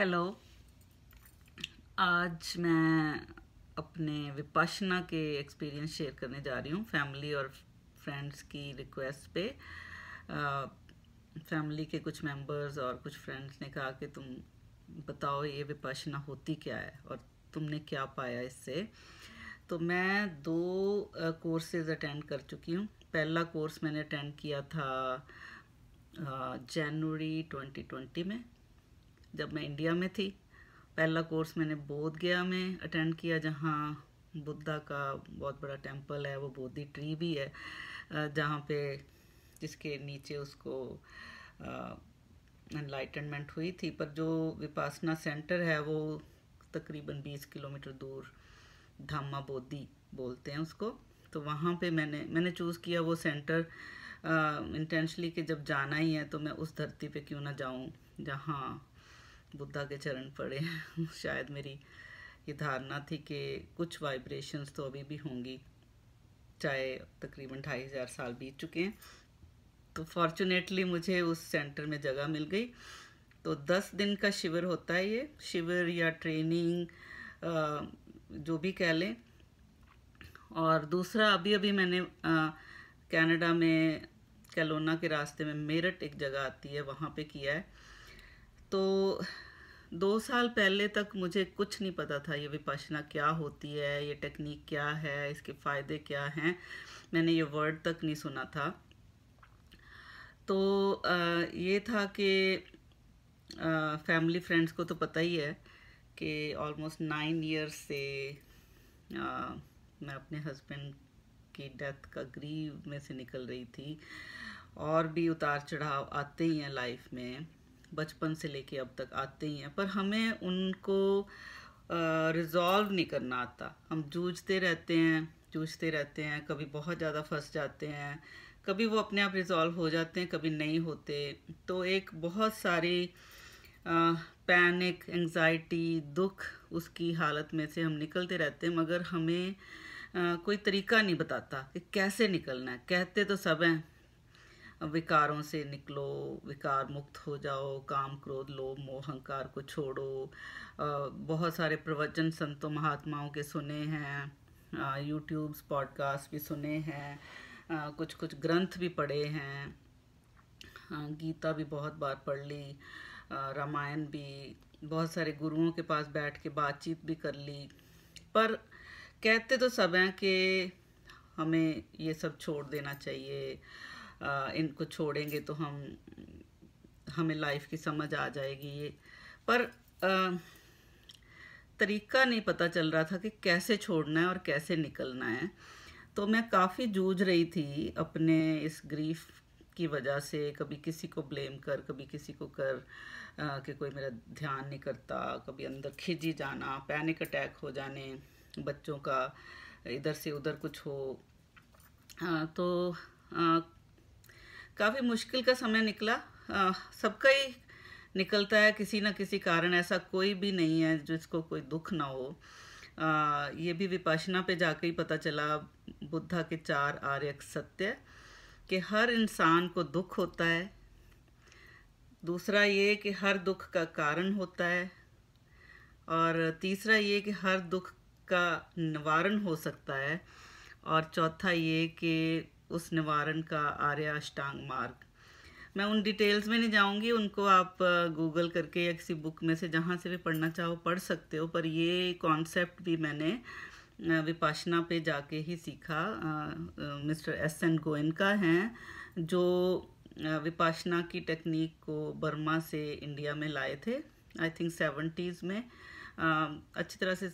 Hello. आज मैं अपने विपाशना के एक्सपीरियंस शेयर करने जा रही हूँ फैमिली और फ्रेंड्स की रिक्वेस्ट पे। फैमिली के कुछ मेंबर्स और कुछ फ्रेंड्स ने कहा कि तुम बताओ ये विपाशना होती क्या है और तुमने क्या पाया इससे। तो मैं दो कोर्सेज अटेंड कर चुकी हूँ। पहला कोर्स मैंने अटेंड किया था जनवरी 2020 में, जब मैं इंडिया में थी। पहला कोर्स मैंने बोध गया में अटेंड किया, जहाँ बुद्धा का बहुत बड़ा टेंपल है, वो बोधि ट्री भी है, जहाँ पे जिसके नीचे उसको एनलाइटनमेंट हुई थी। पर जो विपासना सेंटर है वो तकरीबन 20 किलोमीटर दूर, धामा बोधि बोलते हैं उसको। तो वहाँ पे मैंने चूज़ किया वो सेंटर इंटेंशनली कि जब जाना ही है तो मैं उस धरती पे क्यों ना जाऊँ जहाँ बुद्धा के चरण पड़े। शायद मेरी ये धारणा थी कि कुछ वाइब्रेशंस तो अभी भी होंगी, चाहे तकरीबन 2500 साल बीत चुके हैं। तो फॉर्चुनेटली मुझे उस सेंटर में जगह मिल गई। तो 10 दिन का शिविर होता है, ये शिविर या ट्रेनिंग जो भी कह लें। और दूसरा अभी अभी मैंने कनाडा में कैलोना के रास्ते में मेरठ एक जगह आती है, वहाँ पे किया है। तो 2 साल पहले तक मुझे कुछ नहीं पता था ये विपाशना क्या होती है, ये टेक्निक क्या है, इसके फ़ायदे क्या हैं। मैंने ये वर्ड तक नहीं सुना था। तो ये था कि फैमिली फ्रेंड्स को तो पता ही है कि ऑलमोस्ट 9 ईयर्स से मैं अपने हस्बैंड की डेथ का ग्रीव में से निकल रही थी। और भी उतार चढ़ाव आते ही हैं लाइफ में, बचपन से लेके अब तक आते ही हैं, पर हमें उनको रिजॉल्व नहीं करना आता। हम जूझते रहते हैं, कभी बहुत ज़्यादा फंस जाते हैं, कभी वो अपने आप रिजॉल्व हो जाते हैं, कभी नहीं होते। तो एक बहुत सारी पैनिक, एंजाइटी, दुख, उसकी हालत में से हम निकलते रहते हैं, मगर हमें कोई तरीका नहीं बताता कि कैसे निकलना है। कहते तो सब हैं, विकारों से निकलो, विकार मुक्त हो जाओ, काम क्रोध लोभ मोह अहंकार को छोड़ो। बहुत सारे प्रवचन संतों महात्माओं के सुने हैं, यूट्यूब पॉडकास्ट भी सुने हैं, कुछ कुछ ग्रंथ भी पढ़े हैं, गीता भी बहुत बार पढ़ ली, रामायण भी, बहुत सारे गुरुओं के पास बैठ के बातचीत भी कर ली। पर कहते तो सब हैं कि हमें ये सब छोड़ देना चाहिए, इनको छोड़ेंगे तो हमें लाइफ की समझ आ जाएगी ये। पर तरीका नहीं पता चल रहा था कि कैसे छोड़ना है और कैसे निकलना है। तो मैं काफ़ी जूझ रही थी अपने इस ग्रीफ की वजह से, कभी किसी को ब्लेम कर, कभी किसी को कर कि कोई मेरा ध्यान नहीं करता, कभी अंदर खिजी जाना, पैनिक अटैक हो जाने, बच्चों का इधर से उधर कुछ हो। तो काफ़ी मुश्किल का समय निकला। सबका ही निकलता है किसी न किसी कारण, ऐसा कोई भी नहीं है जिसको कोई दुख ना हो। ये भी विपाशना पे जाके ही पता चला, बुद्धा के 4 आर्य सत्य, कि हर इंसान को दुख होता है। दूसरा ये कि हर दुख का कारण होता है। और तीसरा ये कि हर दुख का निवारण हो सकता है। और चौथा ये कि उस निवारण का आर्य अष्टांग मार्ग। मैं उन डिटेल्स में नहीं जाऊंगी, उनको आप गूगल करके या किसी बुक में से जहाँ से भी पढ़ना चाहो पढ़ सकते हो। पर ये कॉन्सेप्ट भी मैंने विपाशना पे जाके ही सीखा। Mister SN. गोयनका हैं जो विपाशना की टेक्निक को बर्मा से इंडिया में लाए थे, आई थिंक 70s में। अच्छी तरह से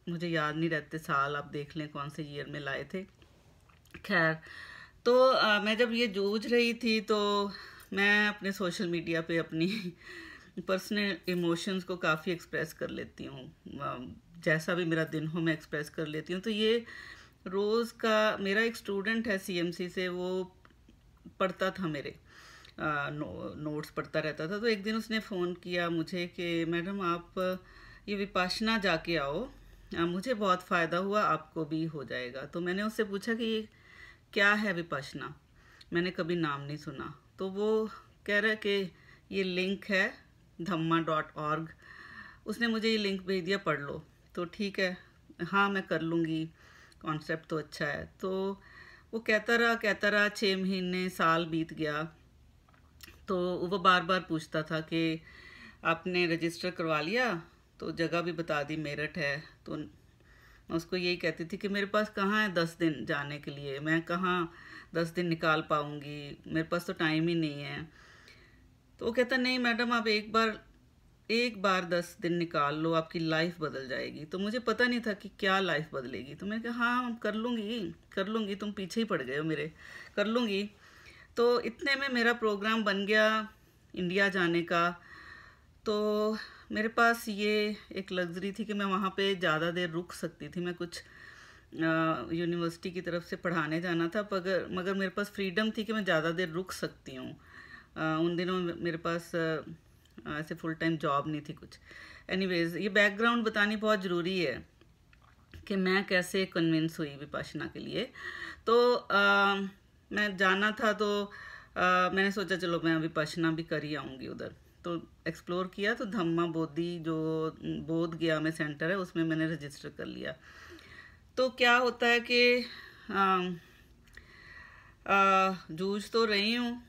मुझे याद नहीं रहते साल, आप देख लें कौन से ईयर में लाए थे। खैर, तो मैं जब ये जूझ रही थी तो मैं अपने सोशल मीडिया पे अपनी पर्सनल इमोशंस को काफ़ी एक्सप्रेस कर लेती हूँ। जैसा भी मेरा दिन हो मैं एक्सप्रेस कर लेती हूँ। तो ये रोज़ का, मेरा एक स्टूडेंट है सीएमसी से, वो पढ़ता था मेरे नोट्स पढ़ता रहता था। तो एक दिन उसने फ़ोन किया मुझे कि मैडम आप ये विपाशना जाके आओ, मुझे बहुत फ़ायदा हुआ, आपको भी हो जाएगा। तो मैंने उससे पूछा कि ये क्या है विपाशना, मैंने कभी नाम नहीं सुना। तो वो कह रहा है कि ये लिंक है धम्मा.org, उसने मुझे ये लिंक भेज दिया, पढ़ लो। तो ठीक है, हाँ मैं कर लूँगी, कॉन्सेप्ट तो अच्छा है। तो वो कहता रहा 6 महीने साल बीत गया। तो वो बार बार पूछता था कि आपने रजिस्टर करवा लिया, तो जगह भी बता दी मेरठ है। तो मैं उसको यही कहती थी कि मेरे पास कहाँ है 10 दिन जाने के लिए, मैं कहाँ 10 दिन निकाल पाऊँगी, मेरे पास तो टाइम ही नहीं है। तो वो कहता नहीं मैडम, आप एक बार 10 दिन निकाल लो, आपकी लाइफ बदल जाएगी। तो मुझे पता नहीं था कि क्या लाइफ बदलेगी। तो मैंने कहा हाँ कर लूँगी, तुम पीछे ही पड़ गए हो मेरे, कर लूँगी। तो इतने में मेरा प्रोग्राम बन गया इंडिया जाने का। तो मेरे पास ये एक लग्जरी थी कि मैं वहाँ पे ज़्यादा देर रुक सकती थी। मैं कुछ यूनिवर्सिटी की तरफ से पढ़ाने जाना था, मगर मेरे पास फ्रीडम थी कि मैं ज़्यादा देर रुक सकती हूँ। उन दिनों मेरे पास ऐसे फुल टाइम जॉब नहीं थी कुछ। एनीवेज, ये बैकग्राउंड बतानी बहुत ज़रूरी है कि मैं कैसे कन्विंस हुई विपाशना के लिए। तो मैं जाना था, तो मैंने सोचा चलो मैं विपाशना भी कर ही आऊँगी उधर। तो एक्सप्लोर किया, तो धम्मा बोधि जो बोध गया में सेंटर है उसमें मैंने रजिस्टर कर लिया। तो क्या होता है कि जूझ तो रही हूँ,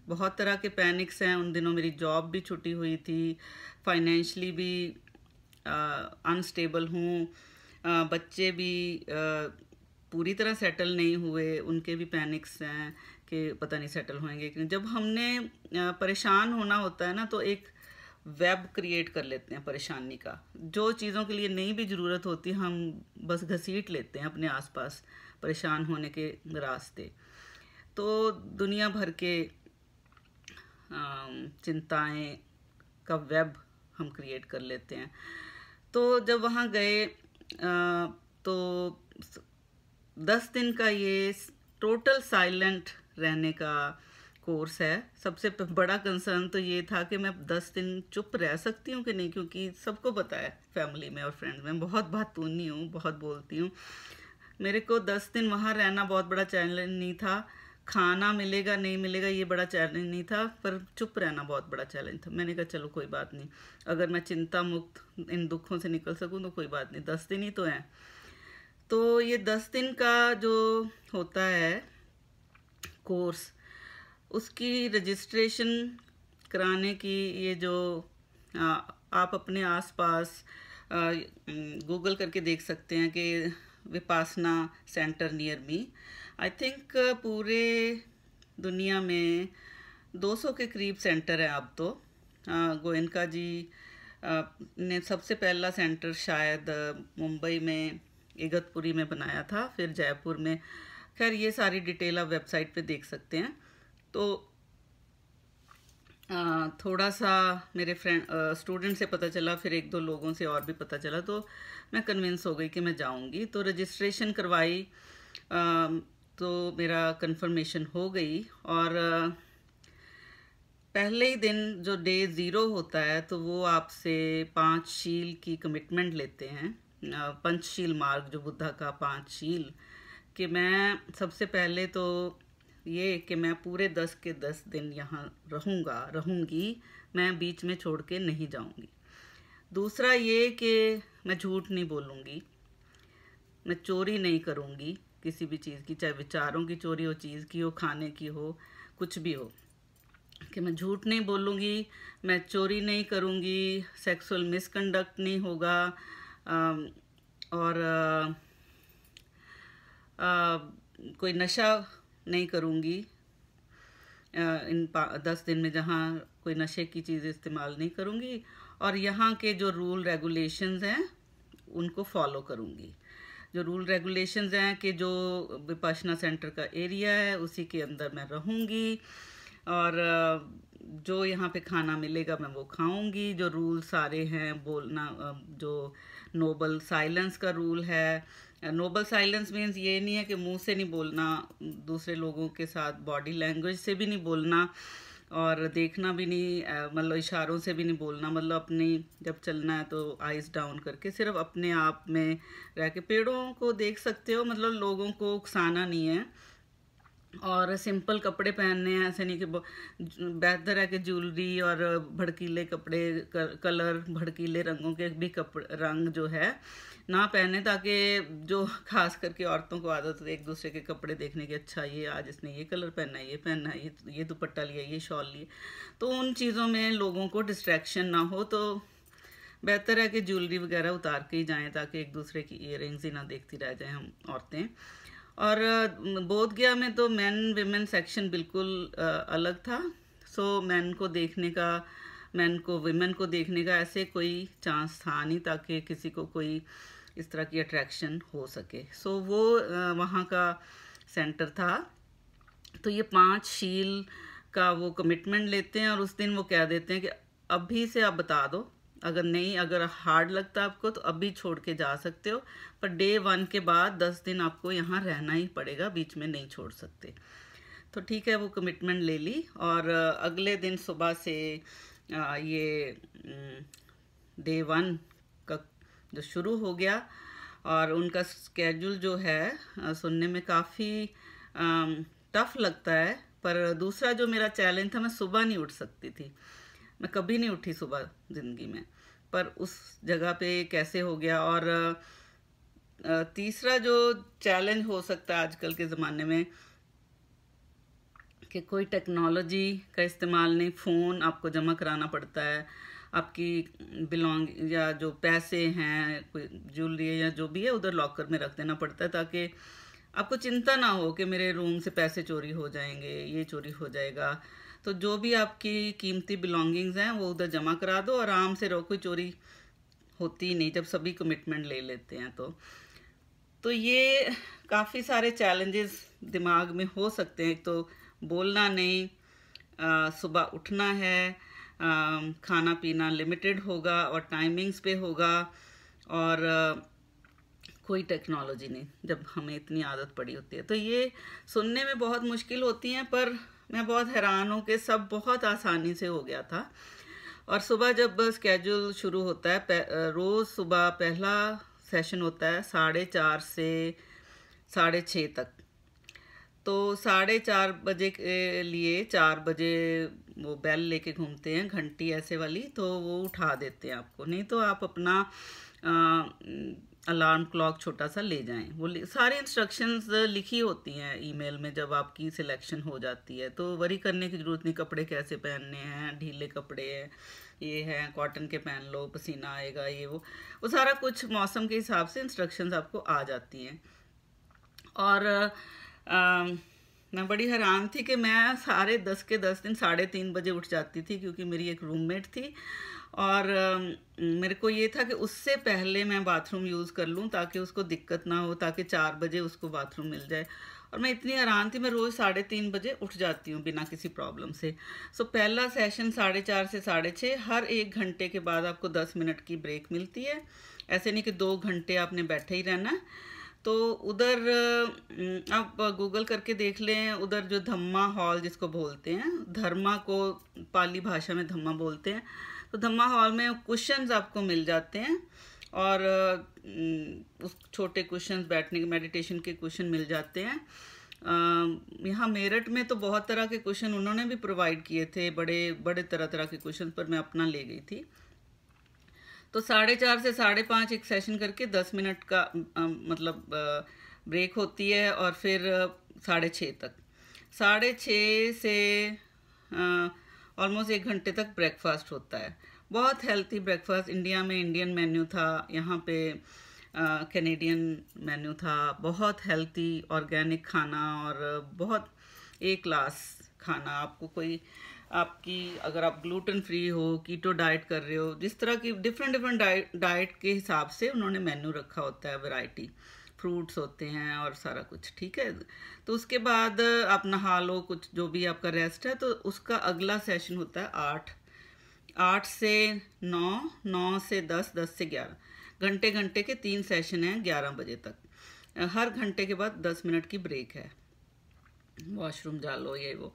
बहुत तरह के पैनिक्स हैं। उन दिनों मेरी जॉब भी छुट्टी हुई थी, फाइनेंशली भी अनस्टेबल हूँ, बच्चे भी पूरी तरह सेटल नहीं हुए, उनके भी पैनिक्स हैं कि पता नहीं सेटल होंगे कि नहीं। जब हमने परेशान होना होता है ना, तो एक वेब क्रिएट कर लेते हैं परेशानी का। जो चीज़ों के लिए नहीं भी ज़रूरत होती, हम बस घसीट लेते हैं अपने आसपास परेशान होने के रास्ते। तो दुनिया भर के चिंताएं का वेब हम क्रिएट कर लेते हैं। तो जब वहाँ गए तो 10 दिन का ये टोटल साइलेंट रहने का कोर्स है। सबसे बड़ा कंसर्न तो ये था कि मैं 10 दिन चुप रह सकती हूँ कि नहीं, क्योंकि सबको पता है फैमिली में और फ्रेंड्स में बहुत बातूनी हूँ, बहुत बोलती हूँ। मेरे को 10 दिन वहाँ रहना बहुत बड़ा चैलेंज नहीं था, खाना मिलेगा नहीं मिलेगा ये बड़ा चैलेंज नहीं था, पर चुप रहना बहुत बड़ा चैलेंज था। मैंने कहा चलो कोई बात नहीं, अगर मैं चिंता मुक्त इन दुखों से निकल सकूँ तो कोई बात नहीं, 10 दिन ही तो हैं। तो ये 10 दिन का जो होता है कोर्स, उसकी रजिस्ट्रेशन कराने की ये जो आप अपने आसपास गूगल करके देख सकते हैं कि Vipassana centre near me. I think पूरे दुनिया में 200 के करीब सेंटर है अब तो। गोयनका जी ने सबसे पहला सेंटर शायद मुंबई में इगतपुरी में बनाया था, फिर जयपुर में। खैर ये सारी डिटेल आप वेबसाइट पे देख सकते हैं। तो थोड़ा सा मेरे स्टूडेंट से पता चला, फिर एक दो लोगों से और भी पता चला, तो मैं कन्विंस हो गई कि मैं जाऊंगी। तो रजिस्ट्रेशन करवाई, तो मेरा कंफर्मेशन हो गई। और पहले ही दिन जो डे 0 होता है, तो वो आपसे 5 शील की कमिटमेंट लेते हैं। पंचशील मार्ग जो बुद्धा का 5 शील, कि मैं सबसे पहले तो ये कि मैं पूरे 10 के 10 दिन यहाँ रहूँगी, मैं बीच में छोड़ के नहीं जाऊँगी। दूसरा ये कि मैं झूठ नहीं बोलूँगी, मैं चोरी नहीं करूँगी किसी भी चीज़ की, चाहे विचारों की चोरी हो, चीज़ की हो, खाने की हो, कुछ भी हो, कि मैं झूठ नहीं बोलूँगी, मैं चोरी नहीं करूँगी, सेक्सुअल मिसकंडक्ट नहीं होगा, और कोई नशा नहीं करूँगी इन 10 दिन में, जहाँ कोई नशे की चीज़ इस्तेमाल नहीं करूँगी। और यहाँ के जो रूल रेगुलेशंस हैं उनको फॉलो करूँगी। जो रूल रेगुलेशंस हैं कि जो विपाशना सेंटर का एरिया है उसी के अंदर मैं रहूँगी, और जो यहाँ पे खाना मिलेगा मैं वो खाऊँगी। जो रूल सारे हैं बोलना, जो नोबल साइलेंस का रूल है। नोबल साइलेंस मीन्स ये नहीं है कि मुंह से नहीं बोलना, दूसरे लोगों के साथ बॉडी लैंग्वेज से भी नहीं बोलना, और देखना भी नहीं, मतलब इशारों से भी नहीं बोलना। मतलब अपनी जब चलना है तो आइज डाउन करके सिर्फ अपने आप में रह के, पेड़ों को देख सकते हो, मतलब लोगों को उकसाना नहीं है। और सिंपल कपड़े पहनने हैं, ऐसे नहीं कि बेहतर है कि ज्वेलरी और भड़कीले कपड़े, कलर भड़कीले रंगों के भी कपड़े, रंग जो है ना पहने, ताकि जो खास करके औरतों को आदत है एक दूसरे के कपड़े देखने की, अच्छा ये आज इसने ये कलर पहना है, ये पहना है, ये दुपट्टा लिया, ये शॉल लिए, तो उन चीज़ों में लोगों को डिस्ट्रैक्शन ना हो। तो बेहतर है कि ज्वेलरी वगैरह उतार के ही जाएं, ताकि एक दूसरे की ईयरिंग्स ही ना देखती रह जाएं हम औरतें। और बोध गया में तो मेन विमेन सेक्शन बिल्कुल अलग था। सो मैन को विमेन को देखने का ऐसे कोई चांस था नहीं, ताकि किसी को कोई इस तरह की अट्रैक्शन हो सके। सो वो वहाँ का सेंटर था। तो ये 5 शील का वो कमिटमेंट लेते हैं, और उस दिन वो कह देते हैं कि अभी से आप बता दो, अगर हार्ड लगता है आपको तो अभी छोड़ के जा सकते हो, पर डे 1 के बाद 10 दिन आपको यहाँ रहना ही पड़ेगा, बीच में नहीं छोड़ सकते। तो ठीक है, वो कमिटमेंट ले ली। और अगले दिन सुबह से ये डे 1 का जो शुरू हो गया, और उनका स्केड्यूल जो है सुनने में काफ़ी टफ लगता है। पर दूसरा जो मेरा चैलेंज था, मैं सुबह नहीं उठ सकती थी, मैं कभी नहीं उठी सुबह ज़िंदगी में, पर उस जगह पे कैसे हो गया। और तीसरा जो चैलेंज हो सकता है आजकल के ज़माने में, कि कोई टेक्नोलॉजी का इस्तेमाल नहीं, फ़ोन आपको जमा कराना पड़ता है, आपकी बिलोंग या जो पैसे हैं, कोई ज्वेलरी या जो भी है, उधर लॉकर में रख देना पड़ता है, ताकि आपको चिंता ना हो कि मेरे रूम से पैसे चोरी हो जाएंगे, ये चोरी हो जाएगा। तो जो भी आपकी कीमती बिलोंगिंग्स हैं वो उधर जमा करा दो, आराम से रहो, कोई चोरी होती ही नहीं जब सभी कमिटमेंट ले लेते हैं। तो ये काफ़ी सारे चैलेंजेस दिमाग में हो सकते हैं। एक तो बोलना नहीं, सुबह उठना है, खाना पीना लिमिटेड होगा और टाइमिंग्स पे होगा, और कोई टेक्नोलॉजी नहीं जब हमें इतनी आदत पड़ी होती है। तो ये सुनने में बहुत मुश्किल होती हैं, पर मैं बहुत हैरान हूँ कि सब बहुत आसानी से हो गया था। और सुबह जब स्केड्यूल शुरू होता है, रोज़ सुबह पहला सेशन होता है 4:30 से 6:30 तक। तो 4:30 बजे के लिए 4 बजे वो बेल लेके घूमते हैं, घंटी ऐसे वाली, तो वो उठा देते हैं आपको। नहीं तो आप अपना अलार्म क्लॉक छोटा सा ले जाएं। वो सारी इंस्ट्रक्शंस लिखी होती हैं ईमेल में जब आपकी सिलेक्शन हो जाती है, तो वरी करने की ज़रूरत नहीं, कपड़े कैसे पहनने हैं, ढीले कपड़े हैं, ये हैं कॉटन के पहन लो, पसीना आएगा, ये वो सारा कुछ मौसम के हिसाब से इंस्ट्रक्शंस आपको आ जाती हैं। और मैं बड़ी हैरान थी कि मैं सारे 10 के 10 दिन 3:30 बजे उठ जाती थी, क्योंकि मेरी एक रूममेट थी, और मेरे को ये था कि उससे पहले मैं बाथरूम यूज़ कर लूँ ताकि उसको दिक्कत ना हो, ताकि 4 बजे उसको बाथरूम मिल जाए। और मैं इतनी हैरान थी, मैं रोज़ 3:30 बजे उठ जाती हूँ बिना किसी प्रॉब्लम से। सो पहला सेशन 4:30 से 6:30, हर 1 घंटे के बाद आपको 10 मिनट की ब्रेक मिलती है। ऐसे नहीं कि 2 घंटे आपने बैठे ही रहना है। तो उधर आप गूगल करके देख लें, उधर जो धम्मा हॉल जिसको बोलते हैं, धर्मा को पाली भाषा में धम्मा बोलते हैं, तो धम्मा हॉल में कुशन्स आपको मिल जाते हैं, और उस छोटे कुशन्स, बैठने के मेडिटेशन के कुशन मिल जाते हैं। यहाँ मेरठ में तो बहुत तरह के कुशन उन्होंने भी प्रोवाइड किए थे, बड़े बड़े तरह के कुशन, पर मैं अपना ले गई थी। तो 4:30 से 5:30 एक सेशन करके 10 मिनट का मतलब ब्रेक होती है, और फिर 6:30 तक, 6:30 से ऑलमोस्ट 1 घंटे तक ब्रेकफास्ट होता है। बहुत हेल्थी ब्रेकफास्ट, इंडिया में इंडियन मेन्यू था, यहाँ पे कैनेडियन मेन्यू था, बहुत हेल्थी ऑर्गेनिक खाना, और बहुत ए क्लास खाना। आपको कोई आपकी अगर आप ग्लूटेन फ्री हो, कीटो डाइट कर रहे हो, जिस तरह की डिफरेंट डाइट के हिसाब से उन्होंने मेन्यू रखा होता है, वैरायटी, फ्रूट्स होते हैं और सारा कुछ, ठीक है। तो उसके बाद आप नहा लो, कुछ जो भी आपका रेस्ट है, तो उसका अगला सेशन होता है 8 से 9, 9 से 10, 10 से 11 घंटे के 3 सेशन हैं 11 बजे तक। हर घंटे के बाद 10 मिनट की ब्रेक है, वॉशरूम जा लो, ये वो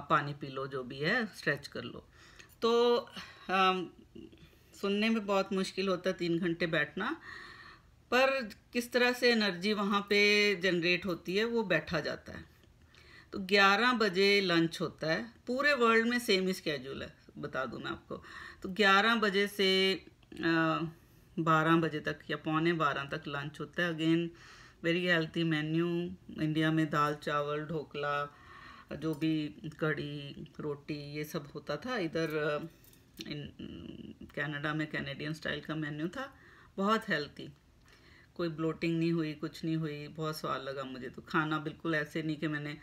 पानी पी लो, जो भी है, स्ट्रेच कर लो। तो सुनने में बहुत मुश्किल होता है 3 घंटे बैठना, पर किस तरह से एनर्जी वहाँ पे जनरेट होती है वो बैठा जाता है। तो 11 बजे लंच होता है। पूरे वर्ल्ड में सेम ही स्केड्यूल है, बता दूं मैं आपको। तो 11 बजे से 12 बजे तक या पौने 12 तक लंच होता है। Again very healthy menu. India में दाल चावल ढोकला जो भी कढ़ी रोटी ये सब होता था, इधर कनाडा में कैनेडियन स्टाइल का मेन्यू था। बहुत हेल्थी, कोई ब्लोटिंग नहीं हुई, कुछ नहीं हुई। बहुत स्वाद लगा मुझे तो। खाना बिल्कुल ऐसे नहीं कि मैंने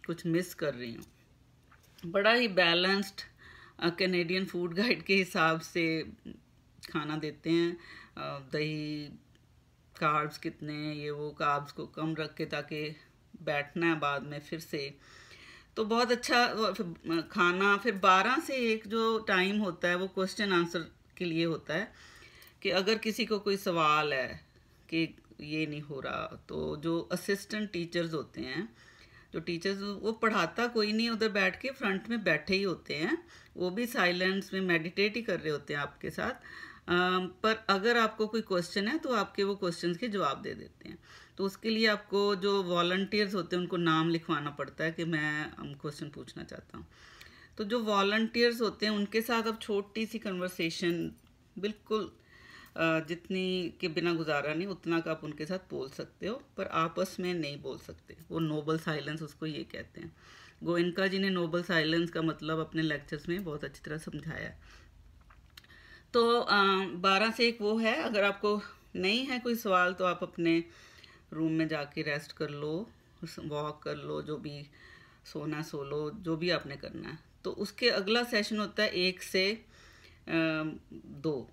कुछ मिस कर रही हूँ। बड़ा ही बैलेंस्ड कैनेडियन फूड गाइड के हिसाब से खाना देते हैं। दही, कार्ब्स कितने, ये वो कार्ब्स को कम रख के ताकि बैठना है बाद में फिर से। तो बहुत अच्छा खाना। फिर 12 से 1 जो टाइम होता है वो क्वेश्चन आंसर के लिए होता है कि अगर किसी को कोई सवाल है कि ये नहीं हो रहा, तो जो असिस्टेंट टीचर्स होते हैं, जो टीचर्स वो पढ़ाता कोई नहीं, उधर बैठ के फ्रंट में बैठे ही होते हैं। वो भी साइलेंस में मेडिटेट ही कर रहे होते हैं आपके साथ। पर अगर आपको कोई क्वेश्चन है तो आपके वो क्वेश्चंस के जवाब दे देते हैं। तो उसके लिए आपको जो वॉलंटियर्स होते हैं उनको नाम लिखवाना पड़ता है कि मैं क्वेश्चन पूछना चाहता हूँ। तो जो वॉलंटियर्स होते हैं उनके साथ अब छोटी सी कन्वर्सेशन, बिल्कुल जितनी के बिना गुजारा नहीं उतना का आप उनके साथ बोल सकते हो, पर आपस में नहीं बोल सकते। वो नोबल साइलेंस उसको ये कहते हैं। गोयनका जी ने नोबल साइलेंस का मतलब अपने लेक्चर्स में बहुत अच्छी तरह समझाया है। तो 12 से 1 वो है। अगर आपको नहीं है कोई सवाल तो आप अपने रूम में जाके रेस्ट कर लो, वॉक कर लो, जो भी सोना सो लो, जो भी आपने करना है। तो उसके अगला सेशन होता है 1 से 2।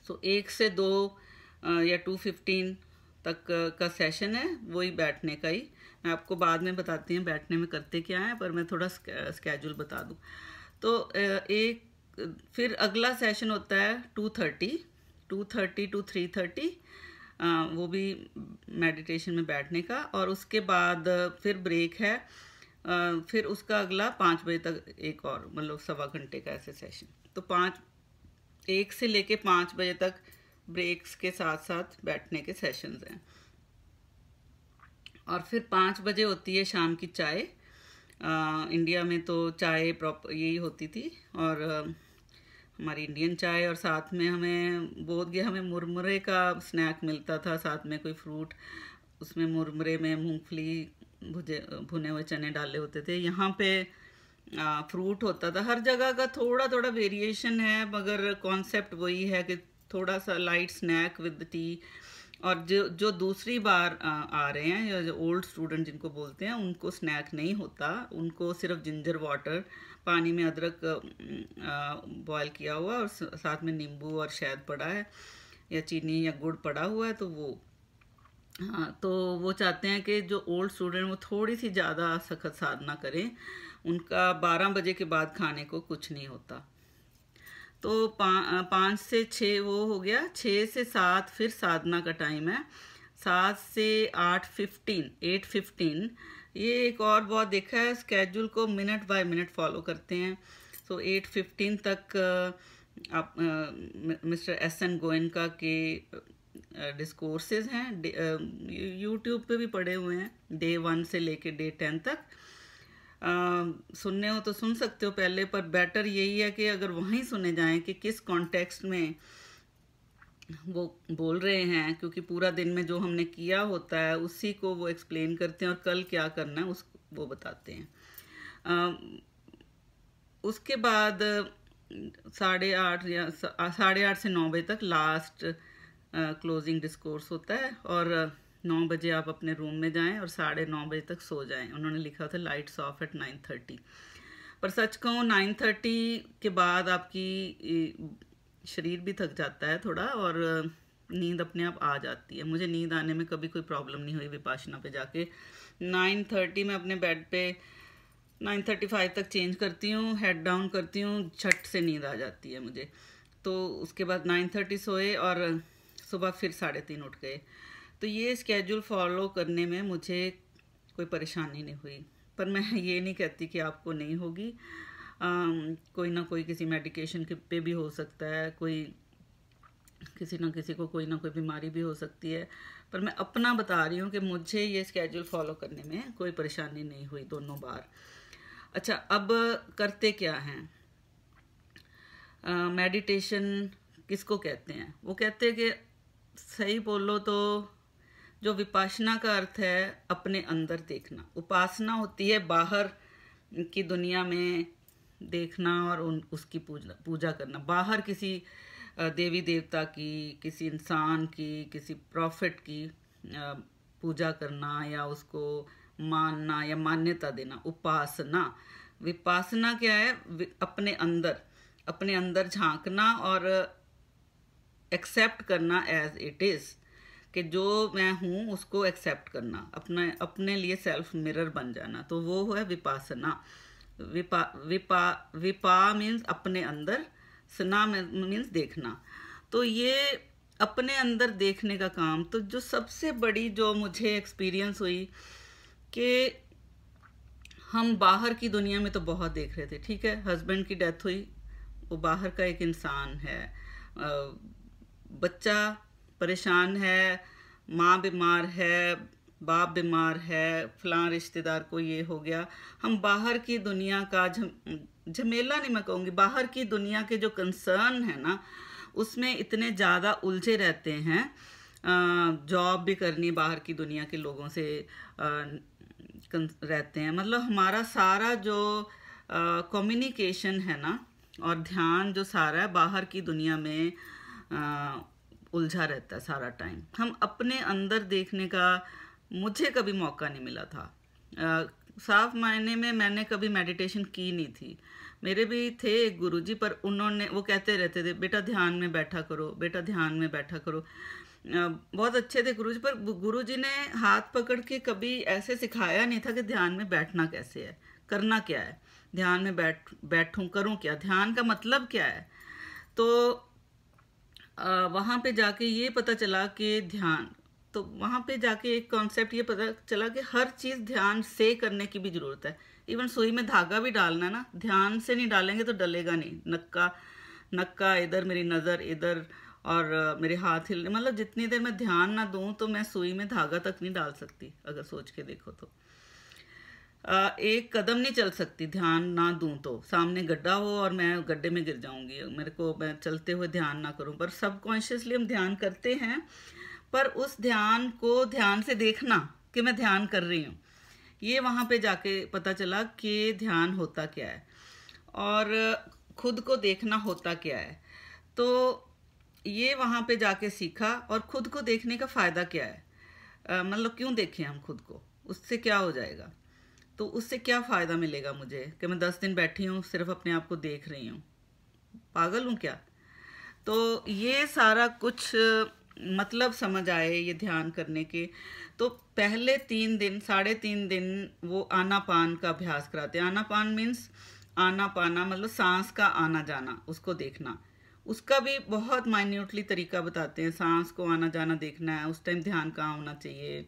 सो 1 से 2 या 2:15 तक का सेशन है, वही बैठने का ही। मैं आपको बाद में बताती हूँ बैठने में करते क्या है, पर मैं थोड़ा स्केड्यूल बता दूँ। तो फिर अगला सेशन होता है 2:30 टू 3:30, वो भी मेडिटेशन में बैठने का। और उसके बाद फिर ब्रेक है। फिर उसका अगला 5 बजे तक एक और, मतलब 1.25 घंटे का ऐसे सेशन। तो 1 से लेके 5 बजे तक ब्रेक्स के साथ साथ बैठने के सेशंस हैं। और फिर 5 बजे होती है शाम की चाय। इंडिया में तो चाय प्रॉपर यही होती थी, और हमारी इंडियन चाय, और साथ में हमें बोध गया हमें मुरमुरे का स्नैक मिलता था, साथ में कोई फ्रूट। उसमें मुरमुरे में मूंगफली, भुने हुए चने डाले होते थे। यहाँ पे फ्रूट होता था। हर जगह का थोड़ा थोड़ा वेरिएशन है, मगर कॉन्सेप्ट वही है कि थोड़ा सा लाइट स्नैक विद टी। और जो दूसरी बार आ रहे हैं, या जो ओल्ड स्टूडेंट जिनको बोलते हैं, उनको स्नैक नहीं होता। उनको सिर्फ जिंजर वाटर, पानी में अदरक बॉयल किया हुआ और साथ में नींबू और शहद पड़ा है, या चीनी या गुड़ पड़ा हुआ है, तो वो हाँ। तो वो चाहते हैं कि जो ओल्ड स्टूडेंट वो थोड़ी सी ज़्यादा सख्त साधना करें। उनका 12 बजे के बाद खाने को कुछ नहीं होता। तो 5 से 6 वो हो गया। 6 से 7 फिर साधना का टाइम है। 7 से 8:15 ये एक और बहुत देखा है, स्केड्यूल को मिनट बाय मिनट फॉलो करते हैं। सो 8:15 तक आप मिस्टर SN गोयनका के डिस्कोर्सेज हैं, यूट्यूब पे भी पड़े हुए हैं, डे 1 से लेके डे 10 तक। सुनने हो तो सुन सकते हो पहले, पर बेटर यही है कि अगर वहीं सुने जाएं कि किस कॉन्टेक्स्ट में वो बोल रहे हैं, क्योंकि पूरा दिन में जो हमने किया होता है उसी को वो एक्सप्लेन करते हैं, और कल क्या करना है वो बताते हैं। उसके बाद 8:30 या 8:30 से 9 बजे तक लास्ट क्लोजिंग डिस्कोर्स होता है, और 9 बजे आप अपने रूम में जाएं और 9:30 बजे तक सो जाएं। उन्होंने लिखा था लाइट्स ऑफ एट 9:30, पर सच कहूँ 9:30 के बाद आपकी शरीर भी थक जाता है थोड़ा, और नींद अपने आप आ जाती है। मुझे नींद आने में कभी कोई प्रॉब्लम नहीं हुई विपाशना पे जाके। 9:30 में अपने बेड पे 9:35 तक चेंज करती हूँ, हेड डाउन करती हूँ, झट से नींद आ जाती है मुझे। तो उसके बाद 9:30 सोए और सुबह फिर 3:30 उठ गए। तो ये स्केड्यूल फॉलो करने में मुझे कोई परेशानी नहीं हुई। पर मैं ये नहीं कहती कि आपको नहीं होगी। कोई ना कोई किसी मेडिकेशन के पे भी हो सकता है, कोई किसी ना किसी को कोई ना कोई बीमारी भी हो सकती है, पर मैं अपना बता रही हूँ कि मुझे ये स्केड्यूल फॉलो करने में कोई परेशानी नहीं हुई दोनों बार। अच्छा, अब करते क्या हैं? मेडिटेशन किसको कहते हैं? वो कहते हैं कि सही बोलो तो जो विपासना का अर्थ है अपने अंदर देखना। उपासना होती है बाहर की दुनिया में देखना और उसकी पूजा करना। बाहर किसी देवी देवता की, किसी इंसान की, किसी प्रॉफिट की पूजा करना या उसको मानना या मान्यता देना, उपासना। विपासना क्या है? अपने अंदर झांकना और एक्सेप्ट करना एज इट इज, कि जो मैं हूँ उसको एक्सेप्ट करना, अपने लिए सेल्फ मिरर बन जाना, तो वो है विपासना। विपा मीन्स अपने अंदर, सना मीन्स देखना। तो ये अपने अंदर देखने का काम, तो जो सबसे बड़ी जो मुझे एक्सपीरियंस हुई कि हम बाहर की दुनिया में तो बहुत देख रहे थे, ठीक है, हस्बैंड की डेथ हुई, वो बाहर का एक इंसान है, बच्चा परेशान है, माँ बीमार है, बाप बीमार है, फलां रिश्तेदार को ये हो गया। हम बाहर की दुनिया का झमेला नहीं मैं कहूँगी, बाहर की दुनिया के जो कंसर्न है ना, उसमें इतने ज़्यादा उलझे रहते हैं। जॉब भी करनी बाहर की दुनिया के लोगों से रहते हैं, मतलब हमारा सारा जो कम्युनिकेशन है ना और ध्यान जो सारा है बाहर की दुनिया में उलझा रहता है सारा टाइम। हम अपने अंदर देखने का मुझे कभी मौका नहीं मिला था। साफ मायने में मैंने कभी मेडिटेशन की नहीं थी। मेरे भी थे एक गुरुजी, पर उन्होंने वो कहते रहते थे बेटा ध्यान में बैठा करो, बेटा ध्यान में बैठा करो। बहुत अच्छे थे गुरुजी, पर गुरुजी ने हाथ पकड़ के कभी ऐसे सिखाया नहीं था कि ध्यान में बैठना कैसे है, करना क्या है, ध्यान में बैठूं, करूं क्या, ध्यान का मतलब क्या है। तो वहाँ पे जाके ये पता चला कि ध्यान, तो वहाँ पे जाके एक कॉन्सेप्ट ये पता चला कि हर चीज़ ध्यान से करने की भी ज़रूरत है। इवन सुई में धागा भी डालना ना, ध्यान से नहीं डालेंगे तो डलेगा नहीं। नक्का इधर, मेरी नज़र इधर, और मेरे हाथ हिलने, मतलब जितनी देर मैं ध्यान ना दूं तो मैं सुई में धागा तक नहीं डाल सकती। अगर सोच के देखो तो एक कदम नहीं चल सकती ध्यान ना दूं तो। सामने गड्ढा हो और मैं गड्ढे में गिर जाऊंगी, मेरे को, मैं चलते हुए ध्यान ना करूं। पर सबकॉन्शियसली हम ध्यान करते हैं, पर उस ध्यान को ध्यान से देखना कि मैं ध्यान कर रही हूँ, ये वहाँ पे जाके पता चला कि ध्यान होता क्या है और खुद को देखना होता क्या है। तो ये वहाँ पे जाके सीखा। और खुद को देखने का फ़ायदा क्या है, मतलब क्यों देखें हम खुद को, उससे क्या हो जाएगा, तो उससे क्या फ़ायदा मिलेगा मुझे कि मैं 10 दिन बैठी हूँ सिर्फ अपने आप को देख रही हूँ, पागल हूँ क्या। तो ये सारा कुछ मतलब समझ आए ये ध्यान करने के। तो पहले 3 दिन, 3.5 दिन वो आनापान का अभ्यास कराते हैं। आनापान मीन्स आना पाना, मतलब सांस का आना जाना, उसको देखना। उसका भी बहुत माइन्यूटली तरीका बताते हैं। सांस को आना जाना देखना है, उस टाइम ध्यान कहाँ होना चाहिए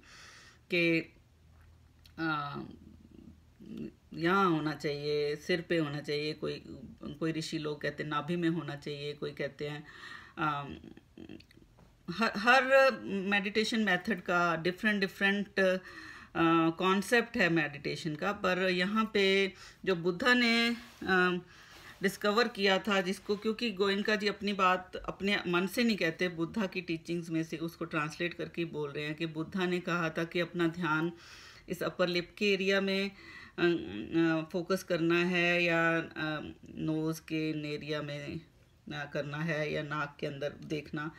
कि यहाँ होना चाहिए, सिर पे होना चाहिए, कोई ऋषि लोग कहते हैं नाभि में होना चाहिए, कोई कहते हैं हर मेडिटेशन मेथड का डिफरेंट कॉन्सेप्ट है मेडिटेशन का। पर यहाँ पे जो बुद्धा ने डिस्कवर किया था, जिसको, क्योंकि गोयनका जी अपनी बात अपने मन से नहीं कहते, बुद्धा की टीचिंग्स में से उसको ट्रांसलेट करके बोल रहे हैं कि बुद्धा ने कहा था कि अपना ध्यान इस अपर लिप के एरिया में फोकस करना है या नोज़ के एरिया में करना है या नाक के अंदर देखना।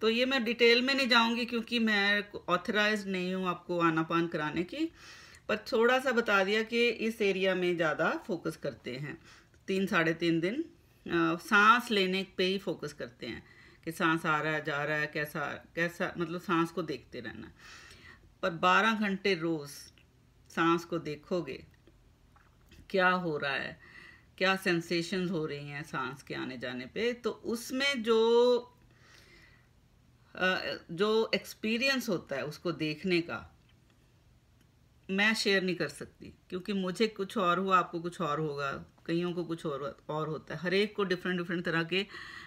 तो ये मैं डिटेल में नहीं जाऊंगी क्योंकि मैं ऑथराइज नहीं हूँ आपको आनापान कराने की, पर थोड़ा सा बता दिया कि इस एरिया में ज़्यादा फोकस करते हैं। 3-3.5 दिन सांस लेने पे ही फोकस करते हैं कि सांस आ रहा है, जा रहा है, कैसा, मतलब सांस को देखते रहना। पर 12 घंटे रोज़ सांस को देखोगे, क्या हो रहा है, क्या सेंसेशंस हो रही हैं सांस के आने जाने पे, तो उसमें जो एक्सपीरियंस होता है उसको देखने का, मैं शेयर नहीं कर सकती, क्योंकि मुझे कुछ और हुआ, आपको कुछ और होगा, कईयों को कुछ और होता है। हर एक को डिफरेंट डिफरेंट तरह के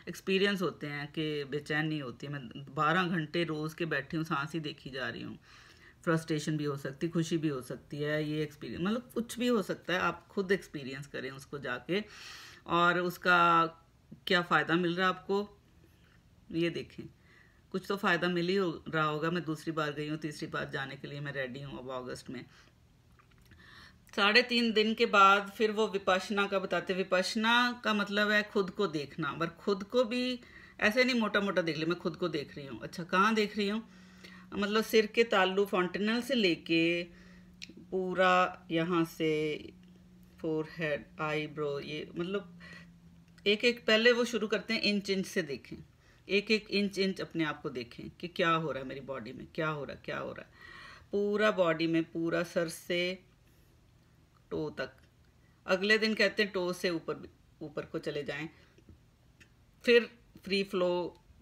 एक्सपीरियंस होते हैं कि बेचैनी होती है। मैं 12 घंटे रोज़ के बैठी हूँ, सांस ही देखी जा रही हूँ। फ्रस्ट्रेशन भी हो सकती, खुशी भी हो सकती है। ये एक्सपीरियंस मतलब कुछ भी हो सकता है, आप खुद एक्सपीरियंस करें उसको जाके, और उसका क्या फ़ायदा मिल रहा है आपको ये देखें। कुछ तो फ़ायदा मिल ही रहा होगा। मैं दूसरी बार गई हूँ, तीसरी बार जाने के लिए मैं रेडी हूँ अब अगस्त में। 3.5 दिन के बाद फिर वो विपश्यना का बताते। विपश्यना का मतलब है खुद को देखना, पर खुद को भी ऐसे नहीं मोटा मोटा देख लिया, मैं खुद को देख रही हूँ। अच्छा, कहाँ देख रही हूँ? मतलब सिर के तालु फॉन्टेनल से लेके पूरा यहाँ से फोरहेड, आईब्रो, ये मतलब एक एक पहले वो शुरू करते हैं इंच इंच से देखें। एक एक इंच इंच अपने आप को देखें कि क्या हो रहा है मेरी बॉडी में, क्या हो रहा है, क्या हो रहा है पूरा बॉडी में, पूरा सर से टो तक। अगले दिन कहते हैं टो से ऊपर ऊपर को चले जाएं। फिर फ्री फ्लो,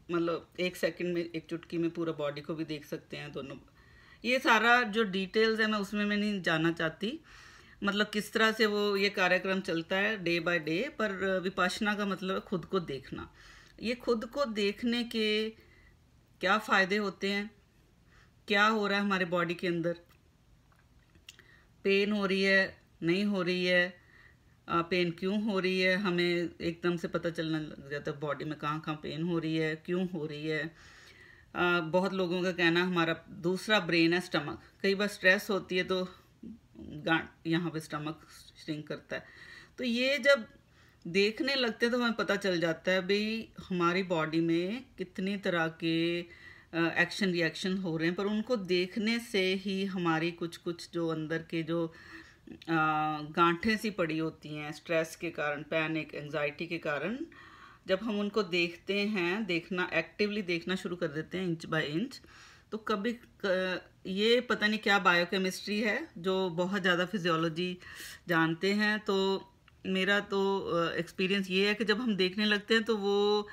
मतलब 1 सेकंड में, एक चुटकी में पूरा बॉडी को भी देख सकते हैं दोनों। ये सारा जो डिटेल्स है मैं उसमें मैं नहीं जाना चाहती, मतलब किस तरह से वो ये कार्यक्रम चलता है डे बाय डे। पर विपश्यना का मतलब है खुद को देखना। ये खुद को देखने के क्या फ़ायदे होते हैं, क्या हो रहा है हमारे बॉडी के अंदर, पेन हो रही है, नहीं हो रही है, पेन क्यों हो रही है, हमें एकदम से पता चलने लग जाता है बॉडी में कहाँ कहाँ पेन हो रही है, क्यों हो रही है। बहुत लोगों का कहना हमारा दूसरा ब्रेन है स्टमक। कई बार स्ट्रेस होती है तो गांठ यहाँ पे स्टमक श्रिंक करता है। तो ये जब देखने लगते हैं तो हमें पता चल जाता है भाई हमारी बॉडी में कितनी तरह के एक्शन रिएक्शन हो रहे हैं। पर उनको देखने से ही हमारी कुछ कुछ जो अंदर के जो गांठें सी पड़ी होती हैं स्ट्रेस के कारण, पैनिक, एंजाइटी के कारण, जब हम उनको देखते हैं, देखना एक्टिवली देखना शुरू कर देते हैं इंच बाय इंच, तो कभी ये पता नहीं क्या बायोकेमिस्ट्री है जो बहुत ज़्यादा फिजियोलॉजी जानते हैं। तो मेरा तो एक्सपीरियंस ये है कि जब हम देखने लगते हैं तो वो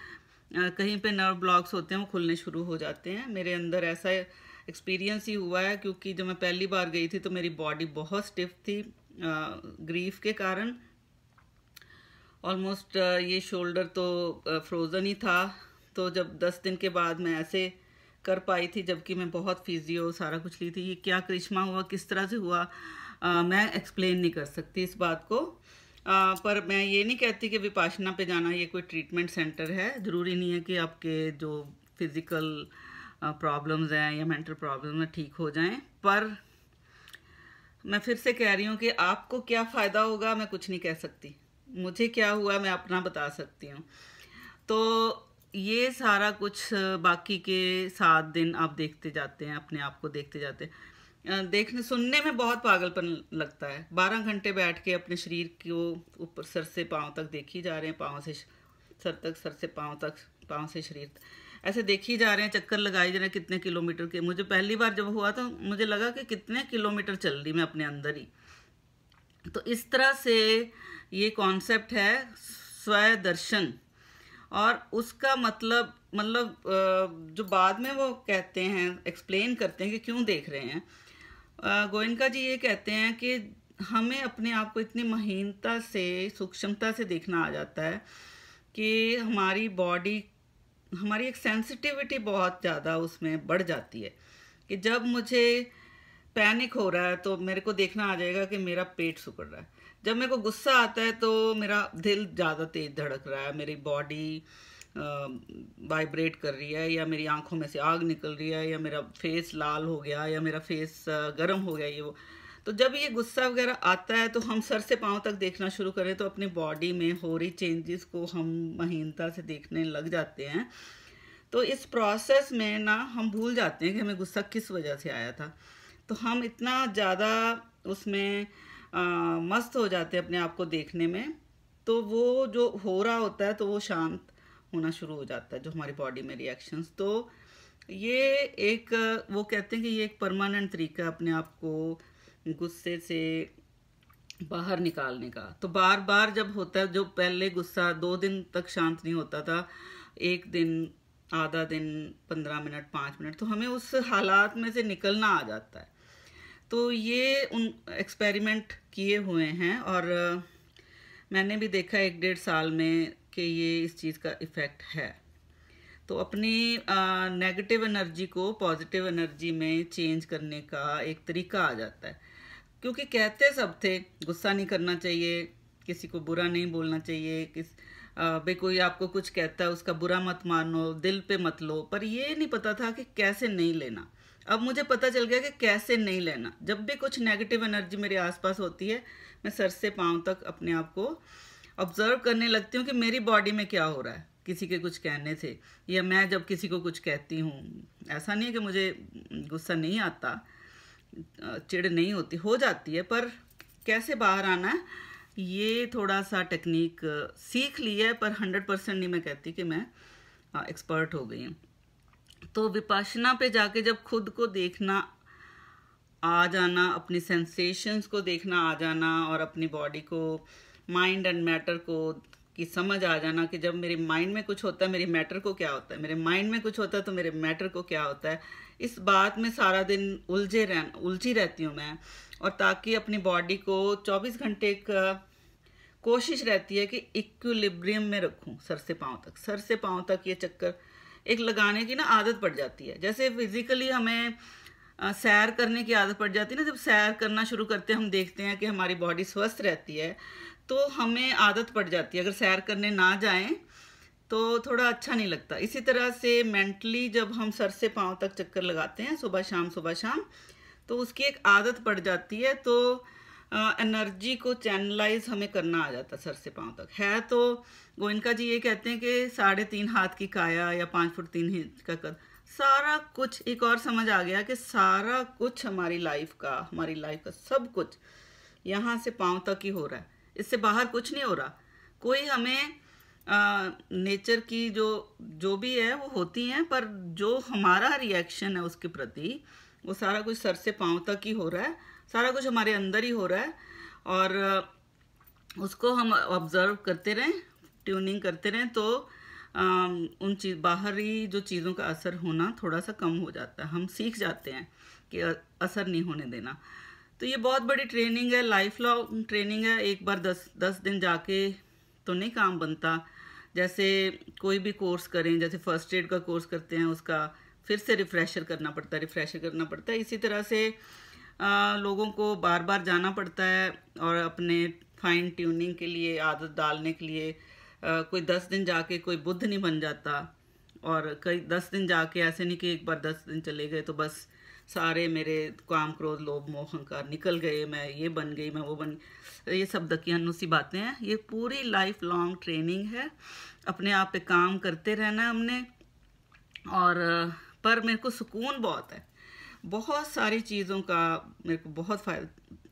कहीं पे नर्व ब्लॉक्स होते हैं वो खुलने शुरू हो जाते हैं। मेरे अंदर ऐसा एक्सपीरियंस ही हुआ है, क्योंकि जब मैं पहली बार गई थी तो मेरी बॉडी बहुत स्टिफ थी ग्रीफ के कारण। ऑलमोस्ट ये शोल्डर तो फ्रोज़न ही था। तो जब 10 दिन के बाद मैं ऐसे कर पाई थी, जबकि मैं बहुत फिजियो सारा कुछ ली थी। ये क्या करिश्मा हुआ, किस तरह से हुआ, मैं एक्सप्लेन नहीं कर सकती इस बात को। पर मैं ये नहीं कहती कि विपश्यना पे जाना ये कोई ट्रीटमेंट सेंटर है। ज़रूरी नहीं है कि आपके जो फिज़िकल प्रॉब्लम्स हैं या मेंटल प्रॉब्लम्स हैं ठीक हो जाएं। पर मैं फिर से कह रही हूँ कि आपको क्या फ़ायदा होगा मैं कुछ नहीं कह सकती। मुझे क्या हुआ मैं अपना बता सकती हूँ। तो ये सारा कुछ बाकी के 7 दिन आप देखते जाते हैं, अपने आप को देखते जाते हैं। देखने सुनने में बहुत पागलपन लगता है। 12 घंटे बैठ के अपने शरीर को ऊपर सर से पाँव तक देखी जा रहे हैं, पाँव से सर तक, सर से पाँव तक, पाँव से शरीर तक, ऐसे देखी जा रहे हैं, चक्कर लगाए जा रहे हैं कितने किलोमीटर के। मुझे पहली बार जब हुआ तो मुझे लगा कि कितने किलोमीटर चल रही मैं अपने अंदर ही। तो इस तरह से ये कॉन्सेप्ट है स्वदर्शन। और उसका मतलब जो बाद में वो कहते हैं, एक्सप्लेन करते हैं कि क्यों देख रहे हैं। गोयनका जी ये कहते हैं कि हमें अपने आप को इतनी महीनता से, सूक्ष्मता से देखना आ जाता है कि हमारी बॉडी, हमारी एक सेंसिटिविटी बहुत ज़्यादा उसमें बढ़ जाती है। कि जब मुझे पैनिक हो रहा है तो मेरे को देखना आ जाएगा कि मेरा पेट सिकुड़ रहा है। जब मेरे को गुस्सा आता है तो मेरा दिल ज़्यादा तेज धड़क रहा है, मेरी बॉडी वाइब्रेट कर रही है, या मेरी आंखों में से आग निकल रही है, या मेरा फेस लाल हो गया, या मेरा फेस गर्म हो गया, ये वो। तो जब ये गुस्सा वगैरह आता है तो हम सर से पाँव तक देखना शुरू करें तो अपनी बॉडी में हो रही चेंजेस को हम महीनता से देखने लग जाते हैं। तो इस प्रोसेस में ना हम भूल जाते हैं कि हमें गुस्सा किस वजह से आया था। तो हम इतना ज़्यादा उसमें मस्त हो जाते हैं अपने आप को देखने में, तो वो जो हो रहा होता है तो वो शांत होना शुरू हो जाता है, जो हमारी बॉडी में रिएक्शंस। तो ये एक, वो कहते हैं कि ये एक परमानेंट तरीका अपने आप को गुस्से से बाहर निकालने का। तो बार बार जब होता है, जो पहले गुस्सा 2 दिन तक शांत नहीं होता था, 1 दिन, आधा दिन, 15 मिनट, 5 मिनट, तो हमें उस हालात में से निकलना आ जाता है। तो ये उन एक्सपेरिमेंट किए हुए हैं और मैंने भी देखा 1-1.5 साल में कि ये इस चीज़ का इफ़ेक्ट है। तो अपनी नेगेटिव एनर्जी को पॉजिटिव एनर्जी में चेंज करने का एक तरीका आ जाता है। क्योंकि कहते सब थे गुस्सा नहीं करना चाहिए, किसी को बुरा नहीं बोलना चाहिए, भाई कोई आपको कुछ कहता है उसका बुरा मत मानो, दिल पे मत लो, पर ये नहीं पता था कि कैसे नहीं लेना। अब मुझे पता चल गया कि कैसे नहीं लेना। जब भी कुछ नेगेटिव एनर्जी मेरे आसपास होती है, मैं सर से पांव तक अपने आप को ऑब्जर्व करने लगती हूँ कि मेरी बॉडी में क्या हो रहा है किसी के कुछ कहने से, या मैं जब किसी को कुछ कहती हूँ। ऐसा नहीं है कि मुझे गुस्सा नहीं आता, चिढ़ नहीं होती, हो जाती है, पर कैसे बाहर आना है ये थोड़ा सा टेक्निक सीख ली है, पर 100% नहीं मैं कहती कि मैं एक्सपर्ट हो गई हूँ। तो विपाशना पे जाके जब खुद को देखना आ जाना, अपनी सेंसेशंस को देखना आ जाना और अपनी बॉडी को, माइंड एंड मैटर को की समझ आ जाना कि जब मेरे माइंड में कुछ होता है मेरे मैटर को क्या होता है, मेरे माइंड में कुछ होता है तो मेरे मैटर को क्या होता है, इस बात में सारा दिन उलझी रहती हूँ मैं। और ताकि अपनी बॉडी को 24 घंटे का कोशिश रहती है कि इक्विलिब्रियम में रखूं, सर से पांव तक ये चक्कर एक लगाने की ना आदत पड़ जाती है। जैसे फिजिकली हमें सैर करने की आदत पड़ जाती है ना, जब सैर करना शुरू करते हैं हम देखते हैं कि हमारी बॉडी स्वस्थ रहती है, तो हमें आदत पड़ जाती है। अगर सैर करने ना जाएं तो थोड़ा अच्छा नहीं लगता। इसी तरह से मेंटली जब हम सर से पांव तक चक्कर लगाते हैं सुबह शाम, तो उसकी एक आदत पड़ जाती है। तो एनर्जी को चैनलाइज हमें करना आ जाता सर से पांव तक है। तो गोयनका जी ये कहते हैं कि 3.5 हाथ की काया या 5 फुट 3 इंच का कद, सारा कुछ एक और समझ आ गया कि सारा कुछ हमारी लाइफ का सब कुछ यहाँ से पांव तक ही हो रहा है, इससे बाहर कुछ नहीं हो रहा। कोई हमें नेचर की जो भी है वो होती हैं, पर जो हमारा रिएक्शन है उसके प्रति वो सारा कुछ सर से पांव तक ही हो रहा है, सारा कुछ हमारे अंदर ही हो रहा है। और उसको हम ऑब्जर्व करते रहें, ट्यूनिंग करते रहें, तो उन बाहरी जो चीज़ों का असर होना थोड़ा सा कम हो जाता है। हम सीख जाते हैं कि असर नहीं होने देना। तो ये बहुत बड़ी ट्रेनिंग है, लाइफ लॉन्ग ट्रेनिंग है। एक बार 10 दिन जाके तो नहीं काम बनता। जैसे कोई भी कोर्स करें, जैसे फर्स्ट एड का कोर्स करते हैं, उसका फिर से रिफ्रेशर करना पड़ता है। इसी तरह से लोगों को बार बार जाना पड़ता है और अपने फाइन ट्यूनिंग के लिए, आदत डालने के लिए कोई 10 दिन जाके कोई बुद्ध नहीं बन जाता। और कई 10 दिन जाके ऐसे नहीं कि एक बार 10 दिन चले गए तो बस सारे मेरे काम क्रोध लोभ मोह अहंकार निकल गए, मैं ये बन गई, मैं वो बन, ये सब दकियानुसी बातें हैं। ये पूरी लाइफ लॉन्ग ट्रेनिंग है, अपने आप पे काम करते रहना हमने। और पर मेरे को सुकून बहुत है, बहुत सारी चीज़ों का मेरे को बहुत फ़ायदा।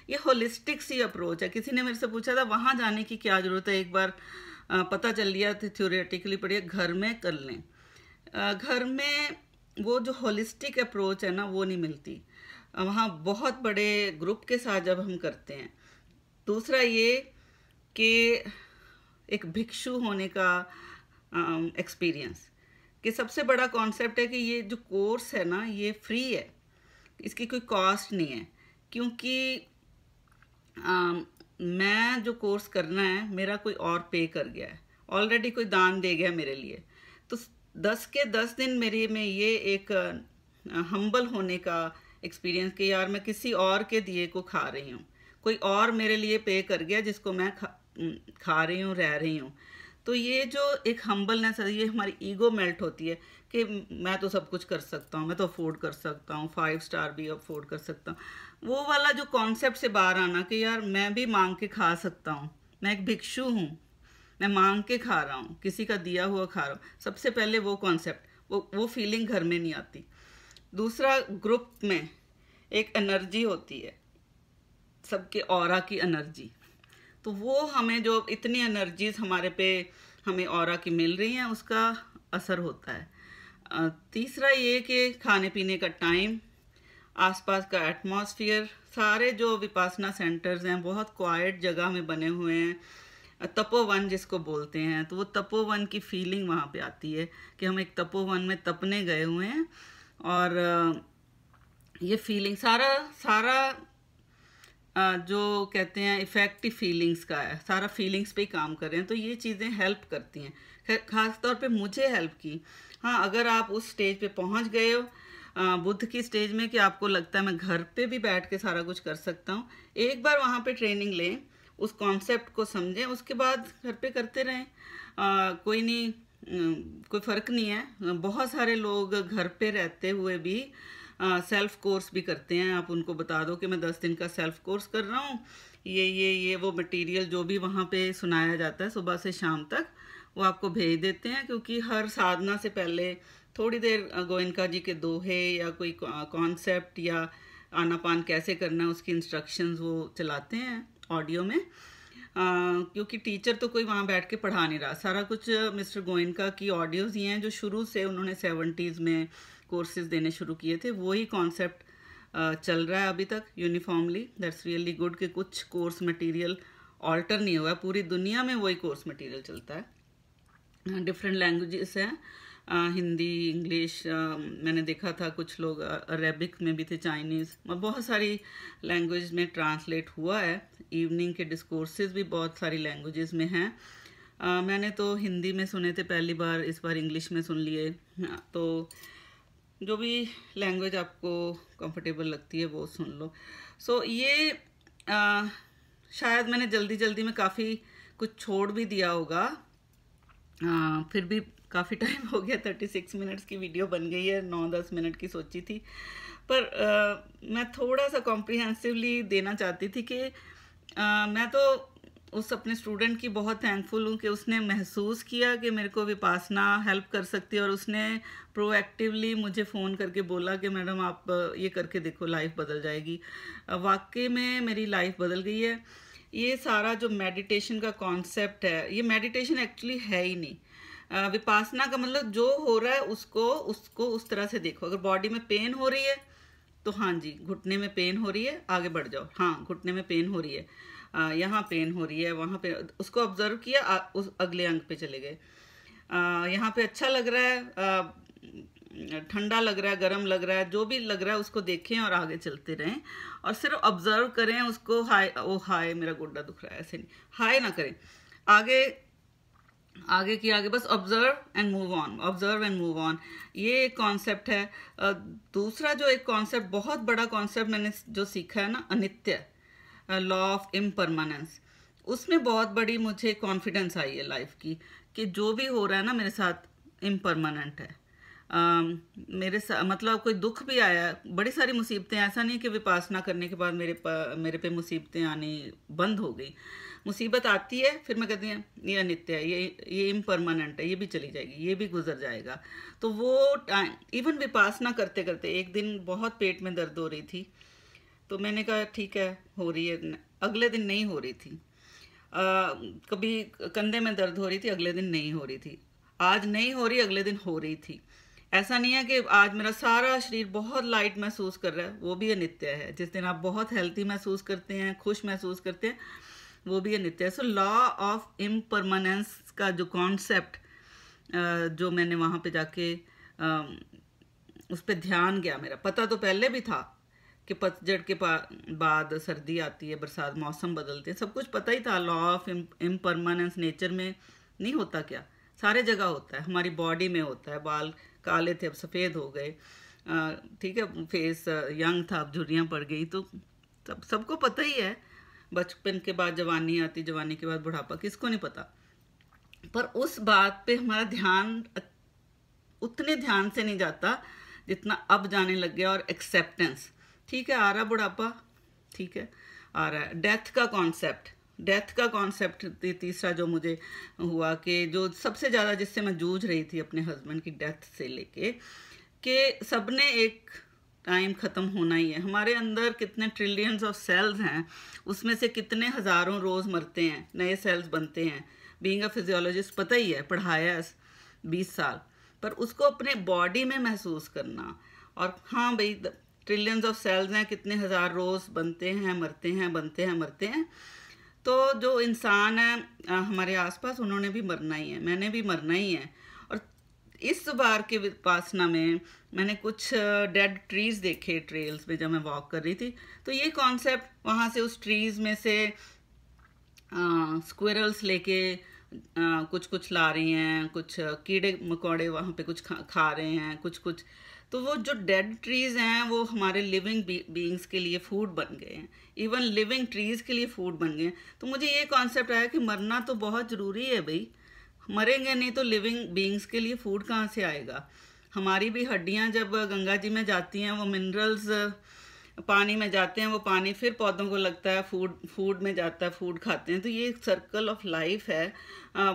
ये होलिस्टिक सी अप्रोच है। किसी ने मेरे से पूछा था वहाँ जाने की क्या ज़रूरत है, एक बार पता चल लिया था, थ्योरेटिकली पढ़िए, घर में कर लें। घर में वो जो होलिस्टिक अप्रोच है ना वो नहीं मिलती वहाँ, बहुत बड़े ग्रुप के साथ जब हम करते हैं। दूसरा ये कि एक भिक्षु होने का एक्सपीरियंस, कि सबसे बड़ा कॉन्सेप्ट है कि ये जो कोर्स है ना ये फ्री है, इसकी कोई कॉस्ट नहीं है। क्योंकि मैं जो कोर्स करना है मेरा कोई और पे कर गया है, ऑलरेडी कोई दान दे गया मेरे लिए। तो 10 के 10 दिन मेरे में ये एक हम्बल होने का एक्सपीरियंस कि यार मैं किसी और के दिए को खा रही हूँ, कोई और मेरे लिए पे कर गया जिसको मैं खा रही हूँ, रह रही हूँ। तो ये जो एक हम्बलनेस है, ये हमारी ईगो मेल्ट होती है कि मैं तो सब कुछ कर सकता हूँ, मैं तो अफोर्ड कर सकता हूँ, 5 स्टार भी अफोर्ड कर सकता हूँ। वो वाला जो कॉन्सेप्ट से बाहर आना कि यार मैं भी मांग के खा सकता हूँ, मैं एक भिक्षु हूँ, मैं मांग के खा रहा हूँ, किसी का दिया हुआ खा रहा हूँ। सबसे पहले वो कॉन्सेप्ट, वो फीलिंग घर में नहीं आती। दूसरा, ग्रुप में एक एनर्जी होती है, सबके ऑरा की एनर्जी, तो वो हमें जो इतनी एनर्जीज हमारे पे हमें ऑरा की मिल रही हैं उसका असर होता है। तीसरा ये कि खाने पीने का टाइम, आसपास का एटमॉस्फेयर, सारे जो विपासना सेंटर्स हैं बहुत क्वाइट जगह में बने हुए हैं, तपोवन जिसको बोलते हैं। तो वो तपोवन की फीलिंग वहाँ पे आती है कि हम एक तपोवन में तपने गए हुए हैं। और ये फीलिंग सारा सारा जो कहते हैं इफेक्टिव फीलिंग्स का है, सारा फीलिंग्स पे ही काम कर रहे हैं, तो ये चीज़ें हेल्प करती हैं। खास तौर पे मुझे हेल्प की। हाँ, अगर आप उस स्टेज पे पहुंच गए हो बुद्ध की स्टेज में कि आपको लगता है मैं घर पे भी बैठ के सारा कुछ कर सकता हूँ, एक बार वहाँ पे ट्रेनिंग लें, उस कॉन्सेप्ट को समझें, उसके बाद घर पे करते रहें। कोई नहीं, कोई फ़र्क नहीं है। बहुत सारे लोग घर पे रहते हुए भी सेल्फ कोर्स भी करते हैं। आप उनको बता दो कि मैं 10 दिन का सेल्फ कोर्स कर रहा हूँ, ये वो मटेरियल जो भी वहाँ पे सुनाया जाता है सुबह से शाम तक, वो आपको भेज देते हैं। क्योंकि हर साधना से पहले थोड़ी देर गोयनका जी के दोहे या कोई कॉन्सेप्ट या आनापान कैसे करना है उसकी इंस्ट्रक्शंस वो चलाते हैं ऑडियो में। क्योंकि टीचर तो कोई वहाँ बैठ के पढ़ा नहीं रहा, सारा कुछ मिस्टर गोयनका की ऑडियोज़ ही हैं जो शुरू से उन्होंने 70s में कोर्सेज देने शुरू किए थे। वही कॉन्सेप्ट चल रहा है अभी तक यूनिफॉर्मली। दैट्स रियली गुड कि कुछ कोर्स मटेरियल ऑल्टर नहीं हुआ, पूरी दुनिया में वही कोर्स मटेरियल चलता है। डिफरेंट लैंग्वेजेस हैं, हिंदी, इंग्लिश, मैंने देखा था कुछ लोग अरेबिक में भी थे, चाइनीज़, बहुत सारी लैंग्वेज में ट्रांसलेट हुआ है। इवनिंग के डिस्कोर्सेज भी बहुत सारी लैंग्वेजेस में हैं। मैंने तो हिंदी में सुने थे पहली बार, इस बार इंग्लिश में सुन लिए। तो जो भी लैंग्वेज आपको कंफर्टेबल लगती है वो सुन लो। ये शायद मैंने जल्दी जल्दी में काफ़ी कुछ छोड़ भी दिया होगा, फिर भी काफ़ी टाइम हो गया, 36 मिनट्स की वीडियो बन गई है, 9-10 मिनट की सोची थी। पर मैं थोड़ा सा कॉम्प्रिहेंसिवली देना चाहती थी कि मैं तो उस अपने स्टूडेंट की बहुत थैंकफुल हूँ कि उसने महसूस किया कि मेरे को विपासना हेल्प कर सकती है, और उसने प्रोएक्टिवली मुझे फ़ोन करके बोला कि मैडम आप ये करके देखो, लाइफ बदल जाएगी। वाकई में मेरी लाइफ बदल गई है। ये सारा जो मेडिटेशन का कॉन्सेप्ट है, ये मेडिटेशन एक्चुअली है ही नहीं। विपासना का मतलब जो हो रहा है उसको उस तरह से देखो। अगर बॉडी में पेन हो रही है तो हाँ जी, घुटने में पेन हो रही है, आगे बढ़ जाओ। हाँ, घुटने में पेन हो रही है, यहाँ पेन हो रही है, वहाँ पे उसको ऑब्जर्व किया, उस अगले अंग पे चले गए। यहाँ पे अच्छा लग रहा है, ठंडा लग रहा है, गर्म लग रहा है, जो भी लग रहा है उसको देखें और आगे चलते रहें, और सिर्फ ऑब्जर्व करें उसको। हाय, ओ हाय मेरा गोड्डा दुख रहा है, ऐसे नहीं, हाय ना करें, आगे की आगे, बस observe and move on, observe and move on. ये एक कॉन्सेप्ट है। दूसरा जो एक कॉन्सेप्ट, बहुत बड़ा कॉन्सेप्ट मैंने जो सीखा है ना, अनित्य, लॉ ऑफ इम्परमानेंस, उसमें बहुत बड़ी मुझे कॉन्फिडेंस आई है लाइफ की, कि जो भी हो रहा है ना मेरे साथ इम्परमानेंट है। मेरे साथ मतलब कोई दुख भी आया, बड़ी सारी मुसीबतें, ऐसा नहीं कि विपासना करने के बाद मेरे पे मुसीबतें आनी बंद हो गई। मुसीबत आती है, फिर मैं कहती हूँ ये अनित्य है, ये इम्परमानेंट है, ये भी चली जाएगी, ये भी गुजर जाएगा। तो वो टाइम, इवन विपासना करते करते एक दिन बहुत पेट में दर्द हो रही थी, तो मैंने कहा ठीक है हो रही है, अगले दिन नहीं हो रही थी। कभी कंधे में दर्द हो रही थी, अगले दिन नहीं हो रही थी, आज नहीं हो रही, अगले दिन हो रही थी। ऐसा नहीं है कि आज मेरा सारा शरीर बहुत लाइट महसूस कर रहा है, वो भी अनित्य है। जिस दिन आप बहुत हेल्थी महसूस करते हैं, खुश महसूस करते हैं, वो भी अनित्य है। सो लॉ ऑफ इम्परमानेंस का जो कॉन्सेप्ट, जो मैंने वहाँ पे जाके उस पर ध्यान गया, मेरा पता तो पहले भी था कि पतझड़ के बाद सर्दी आती है, बरसात, मौसम बदलते हैं, सब कुछ पता ही था। लॉ ऑफ इम्परमानेंस नेचर में नहीं होता क्या, सारे जगह होता है, हमारी बॉडी में होता है। बाल काले थे अब सफ़ेद हो गए, ठीक है, फेस यंग था अब झुर्रियाँ पड़ गई, तो सबको पता ही है। बचपन के बाद जवानी आती, जवानी के बाद बुढ़ापा, किसको नहीं पता। पर उस बात पे हमारा ध्यान उतने ध्यान से नहीं जाता जितना अब जाने लग गया। और एक्सेप्टेंस, ठीक है, आ रहा बुढ़ापा, ठीक है, आ रहा है। डेथ का कॉन्सेप्ट तीसरा जो मुझे हुआ, कि जो सबसे ज़्यादा जिससे मैं जूझ रही थी अपने हस्बैंड की डेथ से लेके, कि सबने एक टाइम ख़त्म होना ही है। हमारे अंदर कितने ट्रिलियंस ऑफ सेल्स हैं, उसमें से कितने हज़ारों रोज़ मरते हैं, नए सेल्स बनते हैं। बीइंग अ फिजियोलॉजिस्ट पता ही है, पढ़ाया 20 साल, पर उसको अपने बॉडी में महसूस करना। और हाँ भाई, ट्रिलियंस ऑफ सेल्स हैं, कितने हज़ार रोज़ बनते हैं, मरते हैं, बनते हैं, मरते हैं। तो जो इंसान है हमारे आसपास, उन्होंने भी मरना ही है, मैंने भी मरना ही है। और इस बार के विपासना में मैंने कुछ डेड ट्रीज देखे ट्रेल्स में जब मैं वॉक कर रही थी। तो ये कॉन्सेप्ट वहाँ से उस ट्रीज में से स्क्विरल्स लेके कुछ कुछ ला रही हैं, कुछ कीड़े मकोड़े वहाँ पे कुछ खा रहे हैं, कुछ कुछ। तो वो जो डेड ट्रीज हैं वो हमारे लिविंग बीइंग्स के लिए फूड बन गए हैं, इवन लिविंग ट्रीज के लिए फूड बन गए हैं। तो मुझे ये कॉन्सेप्ट आया कि मरना तो बहुत ज़रूरी है भाई, मरेंगे नहीं तो लिविंग बीइंग्स के लिए फूड कहाँ से आएगा। हमारी भी हड्डियाँ जब गंगा जी में जाती हैं, वो मिनरल्स पानी में जाते हैं, वो पानी फिर पौधों को लगता है, फूड में जाता है, फूड खाते हैं। तो ये एक सर्कल ऑफ लाइफ है।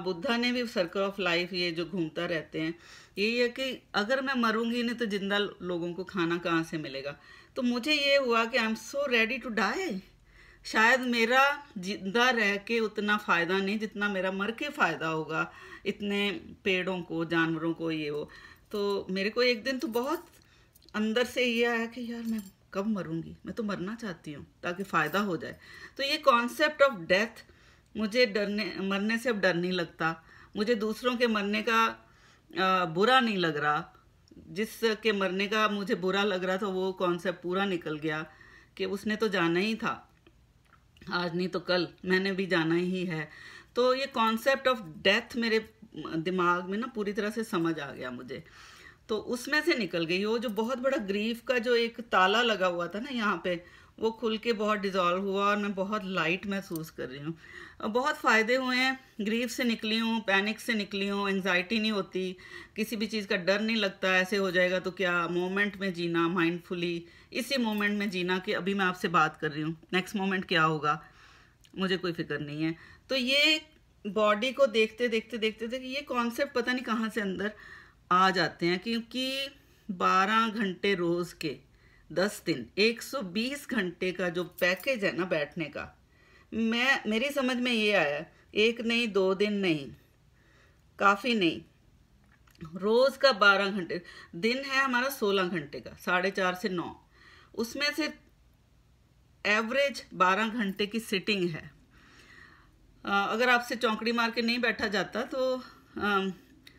बुद्धा ने भी सर्कल ऑफ लाइफ ये जो घूमता रहते हैं, यही है कि अगर मैं मरूंगी नहीं तो जिंदा लोगों को खाना कहाँ से मिलेगा। तो मुझे ये हुआ कि I am so ready to die. शायद मेरा जिंदा रह के उतना फ़ायदा नहीं जितना मेरा मर के फ़ायदा होगा, इतने पेड़ों को, जानवरों को, ये वो। तो मेरे को एक दिन तो बहुत अंदर से ये आया कि यार मैं कब मरूंगी, मैं तो मरना चाहती हूँ ताकि फ़ायदा हो जाए। तो ये कॉन्सेप्ट ऑफ डेथ, मुझे मरने से अब डर नहीं लगता। मुझे दूसरों के मरने का बुरा नहीं लग रहा। जिसके मरने का मुझे बुरा लग रहा था वो कॉन्सेप्ट पूरा निकल गया कि उसने तो जाना ही था, आज नहीं तो कल मैंने भी जाना ही है। तो ये कॉन्सेप्ट ऑफ डेथ मेरे दिमाग में ना पूरी तरह से समझ आ गया मुझे। तो उसमें से निकल गई वो जो बहुत बड़ा ग्रीफ का जो एक ताला लगा हुआ था ना यहाँ पे, वो खुल के बहुत डिज़ोल्व हुआ और मैं बहुत लाइट महसूस कर रही हूँ। बहुत फ़ायदे हुए हैं, ग्रीफ से निकली हूँ, पैनिक से निकली हूँ, एंग्जाइटी नहीं होती, किसी भी चीज़ का डर नहीं लगता ऐसे हो जाएगा तो क्या। मोमेंट में जीना, माइंडफुली इसी मोमेंट में जीना कि अभी मैं आपसे बात कर रही हूँ, नेक्स्ट मोमेंट क्या होगा मुझे कोई फिक्र नहीं है। तो ये बॉडी को देखते देखते देखते देखते ये कॉन्सेप्ट पता नहीं कहाँ से अंदर आ जाते हैं, क्योंकि 12 घंटे रोज़ के 10 दिन 120 घंटे का जो पैकेज है ना बैठने का, मेरी समझ में ये आया, एक नहीं 2 दिन नहीं, काफ़ी नहीं, रोज़ का 12 घंटे। दिन है हमारा 16 घंटे का, 4:30 से 9, उसमें से एवरेज 12 घंटे की सिटिंग है। अगर आपसे चौंकड़ी मार के नहीं बैठा जाता तो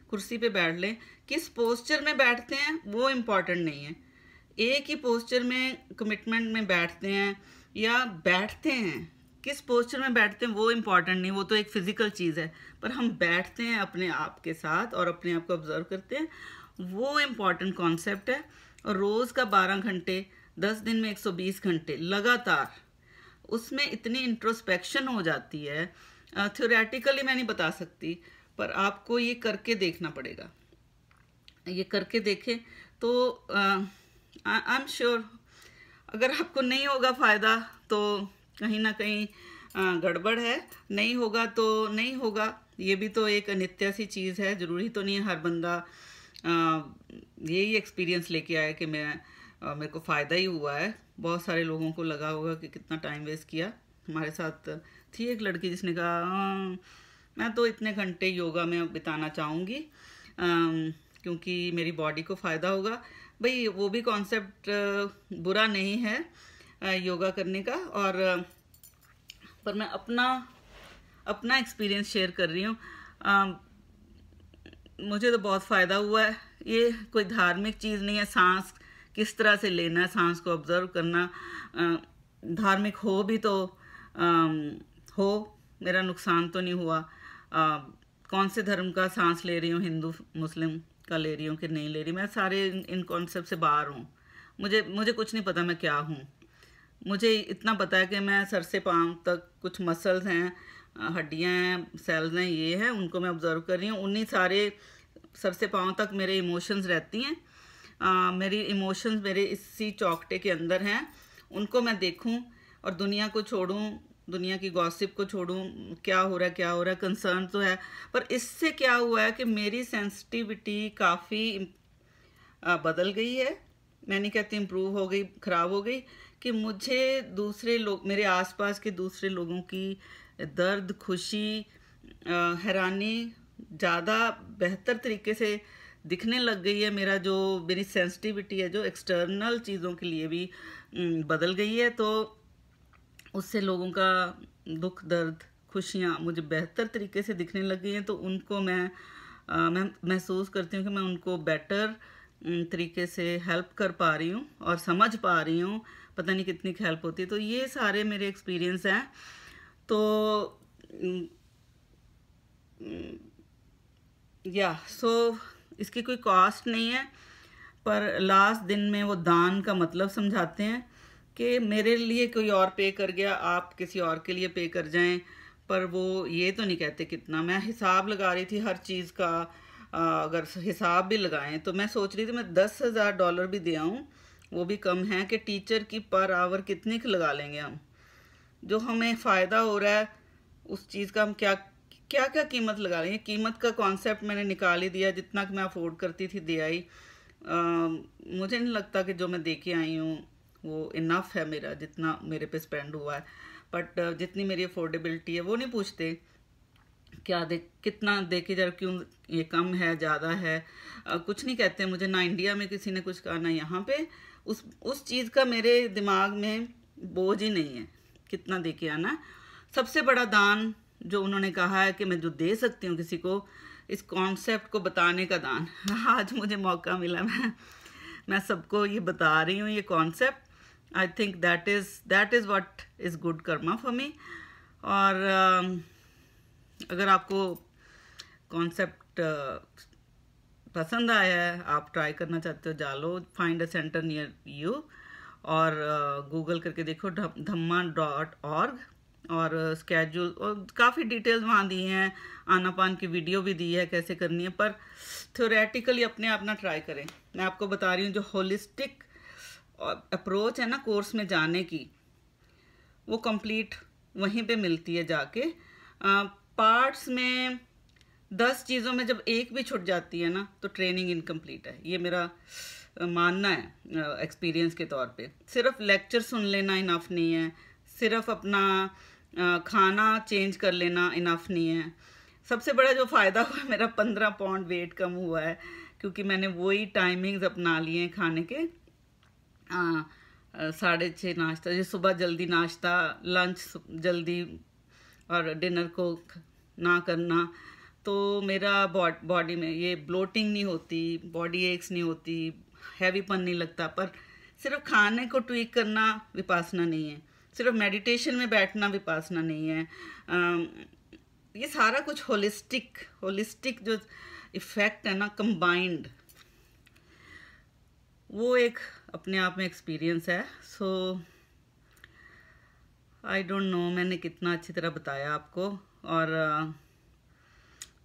कुर्सी पे बैठ लें। किस पोस्चर में बैठते हैं वो इम्पॉर्टेंट नहीं है, एक ही पोस्चर में कमिटमेंट में बैठते हैं या बैठते हैं, किस पोस्चर में बैठते हैं वो इम्पॉर्टेंट नहीं, वो तो एक फिजिकल चीज़ है। पर हम बैठते हैं अपने आप के साथ और अपने आप को ऑब्जर्व करते हैं, वो इम्पॉर्टेंट कॉन्सेप्ट है। और रोज़ का 12 घंटे 10 दिन में 120 घंटे लगातार, उसमें इतनी इंट्रोस्पेक्शन हो जाती है। थ्योरेटिकली मैं नहीं बता सकती, पर आपको ये करके देखना पड़ेगा। ये करके देखें तो आई एम श्योर अगर आपको नहीं होगा फ़ायदा तो कहीं ना कहीं गड़बड़ है, नहीं होगा तो नहीं होगा। ये भी तो एक अनित्य सी चीज़ है, ज़रूरी तो नहीं है हर बंदा यही एक्सपीरियंस लेके आया कि मेरे को फ़ायदा ही हुआ है। बहुत सारे लोगों को लगा होगा कि कितना टाइम वेस्ट किया। हमारे साथ थी एक लड़की जिसने कहा मैं तो इतने घंटे योगा में बिताना चाहूँगी क्योंकि मेरी बॉडी को फ़ायदा होगा। भाई वो भी कॉन्सेप्ट बुरा नहीं है योगा करने का, और पर मैं अपना एक्सपीरियंस शेयर कर रही हूँ। मुझे तो बहुत फ़ायदा हुआ है। ये कोई धार्मिक चीज़ नहीं है, सांस किस तरह से लेना है, सांस को ऑब्जर्व करना। धार्मिक हो भी तो हो, मेरा नुकसान तो नहीं हुआ। कौन से धर्म का सांस ले रही हूँ, हिंदू मुस्लिम का ले रही हूँ कि नहीं ले रही, मैं सारे इन कॉन्सेप्ट से बाहर हूँ। मुझे कुछ नहीं पता मैं क्या हूँ। मुझे इतना पता है कि मैं सर से पाँव तक कुछ मसल्स हैं, हड्डियाँ हैं, सेल्स हैं, ये हैं, उनको मैं ऑब्जर्व कर रही हूँ। उन्हीं सारे सर से पाँव तक मेरे इमोशंस रहती हैं। मेरी इमोशंस मेरे इसी चौकटे के अंदर हैं, उनको मैं देखूं और दुनिया को छोड़ूं, दुनिया की गॉसिप को छोड़ूं, क्या हो रहा है कंसर्न तो है। पर इससे क्या हुआ है कि मेरी सेंसिटिविटी काफ़ी बदल गई है। मैं नहीं कहती इम्प्रूव हो गई, ख़राब हो गई, कि मुझे दूसरे लोग, मेरे आसपास के दूसरे लोगों की दर्द, खुशी, हैरानी ज़्यादा बेहतर तरीके से दिखने लग गई है। मेरी सेंसिटिविटी है जो एक्सटर्नल चीज़ों के लिए भी बदल गई है। तो उससे लोगों का दुख, दर्द, खुशियाँ मुझे बेहतर तरीके से दिखने लग गई हैं। तो उनको मैं मैं महसूस करती हूँ कि मैं उनको बेटर तरीके से हेल्प कर पा रही हूँ और समझ पा रही हूँ। पता नहीं कितनी हेल्प होती है। तो ये सारे मेरे एक्सपीरियंस हैं। तो या सो इसकी कोई कॉस्ट नहीं है, पर लास्ट दिन में वो दान का मतलब समझाते हैं कि मेरे लिए कोई और पे कर गया, आप किसी और के लिए पे कर जाएं, पर वो ये तो नहीं कहते कितना। मैं हिसाब लगा रही थी हर चीज़ का। अगर हिसाब भी लगाएं तो मैं सोच रही थी मैं $10,000 भी दे आऊँ, वो भी कम है कि टीचर की पर आवर कितने की लगा लेंगे हम। जो हमें फ़ायदा हो रहा है उस चीज़ का हम क्या क्या क्या कीमत लगा लेंगे। कीमत का कॉन्सेप्ट मैंने निकाल ही दिया, जितना कि मैं अफोर्ड करती थी दे आई। मुझे नहीं लगता कि जो मैं दे के आई हूँ वो इनफ है मेरा, जितना मेरे पे स्पेंड हुआ है। बट जितनी मेरी अफोर्डेबिलिटी है वो नहीं पूछते क्या दे, कितना दे के जरा, क्यों ये कम है ज़्यादा है, कुछ नहीं कहते मुझे। ना इंडिया में किसी ने कुछ कहा, ना यहाँ पे उस चीज़ का मेरे दिमाग में बोझ ही नहीं है कितना दे के आना। सबसे बड़ा दान जो उन्होंने कहा है कि मैं जो दे सकती हूँ किसी को, इस कॉन्सेप्ट को बताने का दान। आज मुझे मौका मिला, मैं सबको ये बता रही हूँ ये concept. I think that is what is good Karma for me. और अगर आपको कॉन्सेप्ट पसंद आया है, आप ट्राई करना चाहते हो, जा लो, find a center near you और गूगल करके देखो dhamma.org और स्केड्यूल, और काफ़ी डिटेल्स वहाँ दी हैं। आनापान की वीडियो भी दी है कैसे करनी है, पर थ्योरेटिकली अपने आप ना ट्राई करें। मैं आपको बता रही हूँ जो होलिस्टिक अप्रोच है ना कोर्स में जाने की, वो कंप्लीट वहीं पे मिलती है जाके। पार्ट्स में 10 चीज़ों में जब एक भी छूट जाती है ना तो ट्रेनिंग इनकम्प्लीट है। ये मेरा मानना है एक्सपीरियंस के तौर पे। सिर्फ लेक्चर सुन लेना इनफ नहीं है, सिर्फ अपना खाना चेंज कर लेना इनफ नहीं है। सबसे बड़ा जो फ़ायदा हुआ मेरा 15 पाउंड वेट कम हुआ है, क्योंकि मैंने वही टाइमिंग्स अपना लिए हैं खाने के। 6:30 नाश्ता, जैसे सुबह जल्दी नाश्ता, लंच जल्दी और डिनर को ना करना, तो मेरा बॉडी में ये ब्लोटिंग नहीं होती, बॉडी एक्स नहीं होती, हैवीपन नहीं लगता। पर सिर्फ खाने को ट्वीक करना विपासना नहीं है, सिर्फ मेडिटेशन में बैठना विपासना नहीं है। ये सारा कुछ होलिस्टिक जो इफ़ेक्ट है ना कंबाइंड, वो एक अपने आप में एक्सपीरियंस है। सो आई डोंट नो मैंने कितना अच्छी तरह बताया आपको, और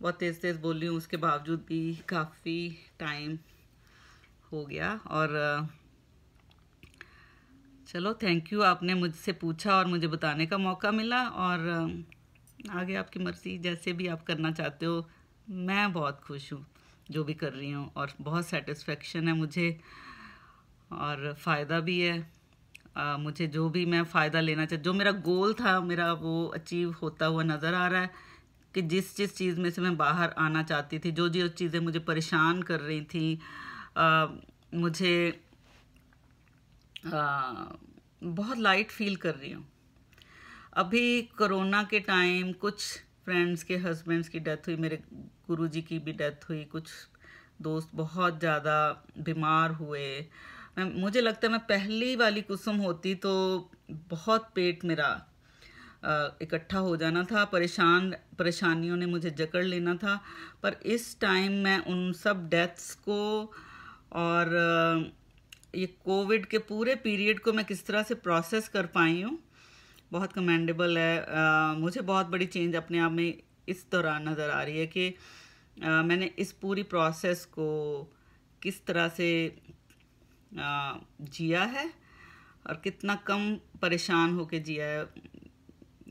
बहुत तेज़ तेज़ बोल रही हूँ, उसके बावजूद भी काफ़ी टाइम हो गया। और चलो, थैंक यू, आपने मुझसे पूछा और मुझे बताने का मौका मिला। और आगे आपकी मर्ज़ी, जैसे भी आप करना चाहते हो। मैं बहुत खुश हूँ जो भी कर रही हूँ, और बहुत सेटिस्फेक्शन है मुझे, और फ़ायदा भी है। मुझे जो भी मैं फ़ायदा लेना जो मेरा गोल था, मेरा वो अचीव होता हुआ नज़र आ रहा है। कि जिस चीज़ में से मैं बाहर आना चाहती थी, जो चीज़ें मुझे परेशान कर रही थी, मुझे बहुत लाइट फील कर रही हूँ। अभी कोरोना के टाइम कुछ फ्रेंड्स के हस्बैंड्स की डेथ हुई, मेरे गुरुजी की भी डेथ हुई, कुछ दोस्त बहुत ज़्यादा बीमार हुए। मुझे लगता है मैं पहली वाली कुसुम होती तो बहुत पेट मेरा इकट्ठा हो जाना था, परेशानियों ने मुझे जकड़ लेना था। पर इस टाइम मैं उन सब डेथ्स को और ये कोविड के पूरे पीरियड को मैं किस तरह से प्रोसेस कर पाई हूँ, बहुत कमेंडेबल है। मुझे बहुत बड़ी चेंज अपने आप में इस दौरान नज़र आ रही है कि मैंने इस पूरी प्रोसेस को किस तरह से जिया है और कितना कम परेशान होके जिया है।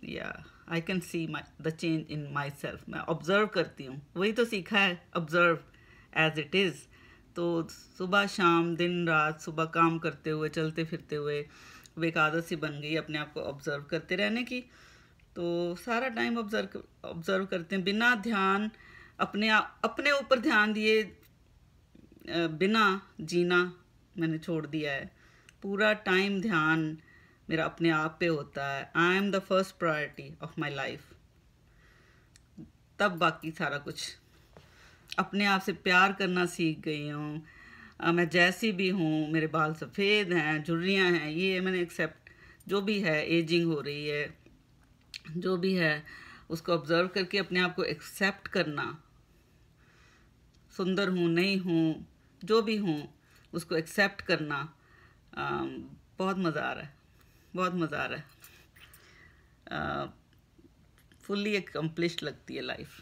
या I can see the change in my self. मैं ऑब्ज़र्व करती हूँ, वही तो सीखा है, ऑब्ज़र्व एज इट इज़। तो सुबह शाम दिन रात, सुबह काम करते हुए, चलते फिरते हुए, वो एक आदत सी बन गई अपने आप को ऑब्ज़र्व करते रहने की। तो सारा टाइम ऑब्ज़र्व करते हैं, बिना ध्यान अपने ऊपर ध्यान दिए बिना जीना मैंने छोड़ दिया है। पूरा टाइम ध्यान मेरा अपने आप पे होता है। I am the first priority of my life, तब बाकी सारा कुछ अपने आप से प्यार करना सीख गई हूँ। मैं जैसी भी हूँ, मेरे बाल सफ़ेद हैं, झुर्रियाँ हैं, ये मैंने एक्सेप्ट, जो भी है, एजिंग हो रही है, जो भी है उसको ऑब्ज़र्व करके अपने आप को एक्सेप्ट करना। सुंदर हूँ, नहीं हूँ, जो भी हूँ उसको एक्सेप्ट करना। बहुत मज़ा आ रहा है, बहुत मज़ा आ रहा है। फुल्ली एकम्प्लिश्ड लगती है लाइफ।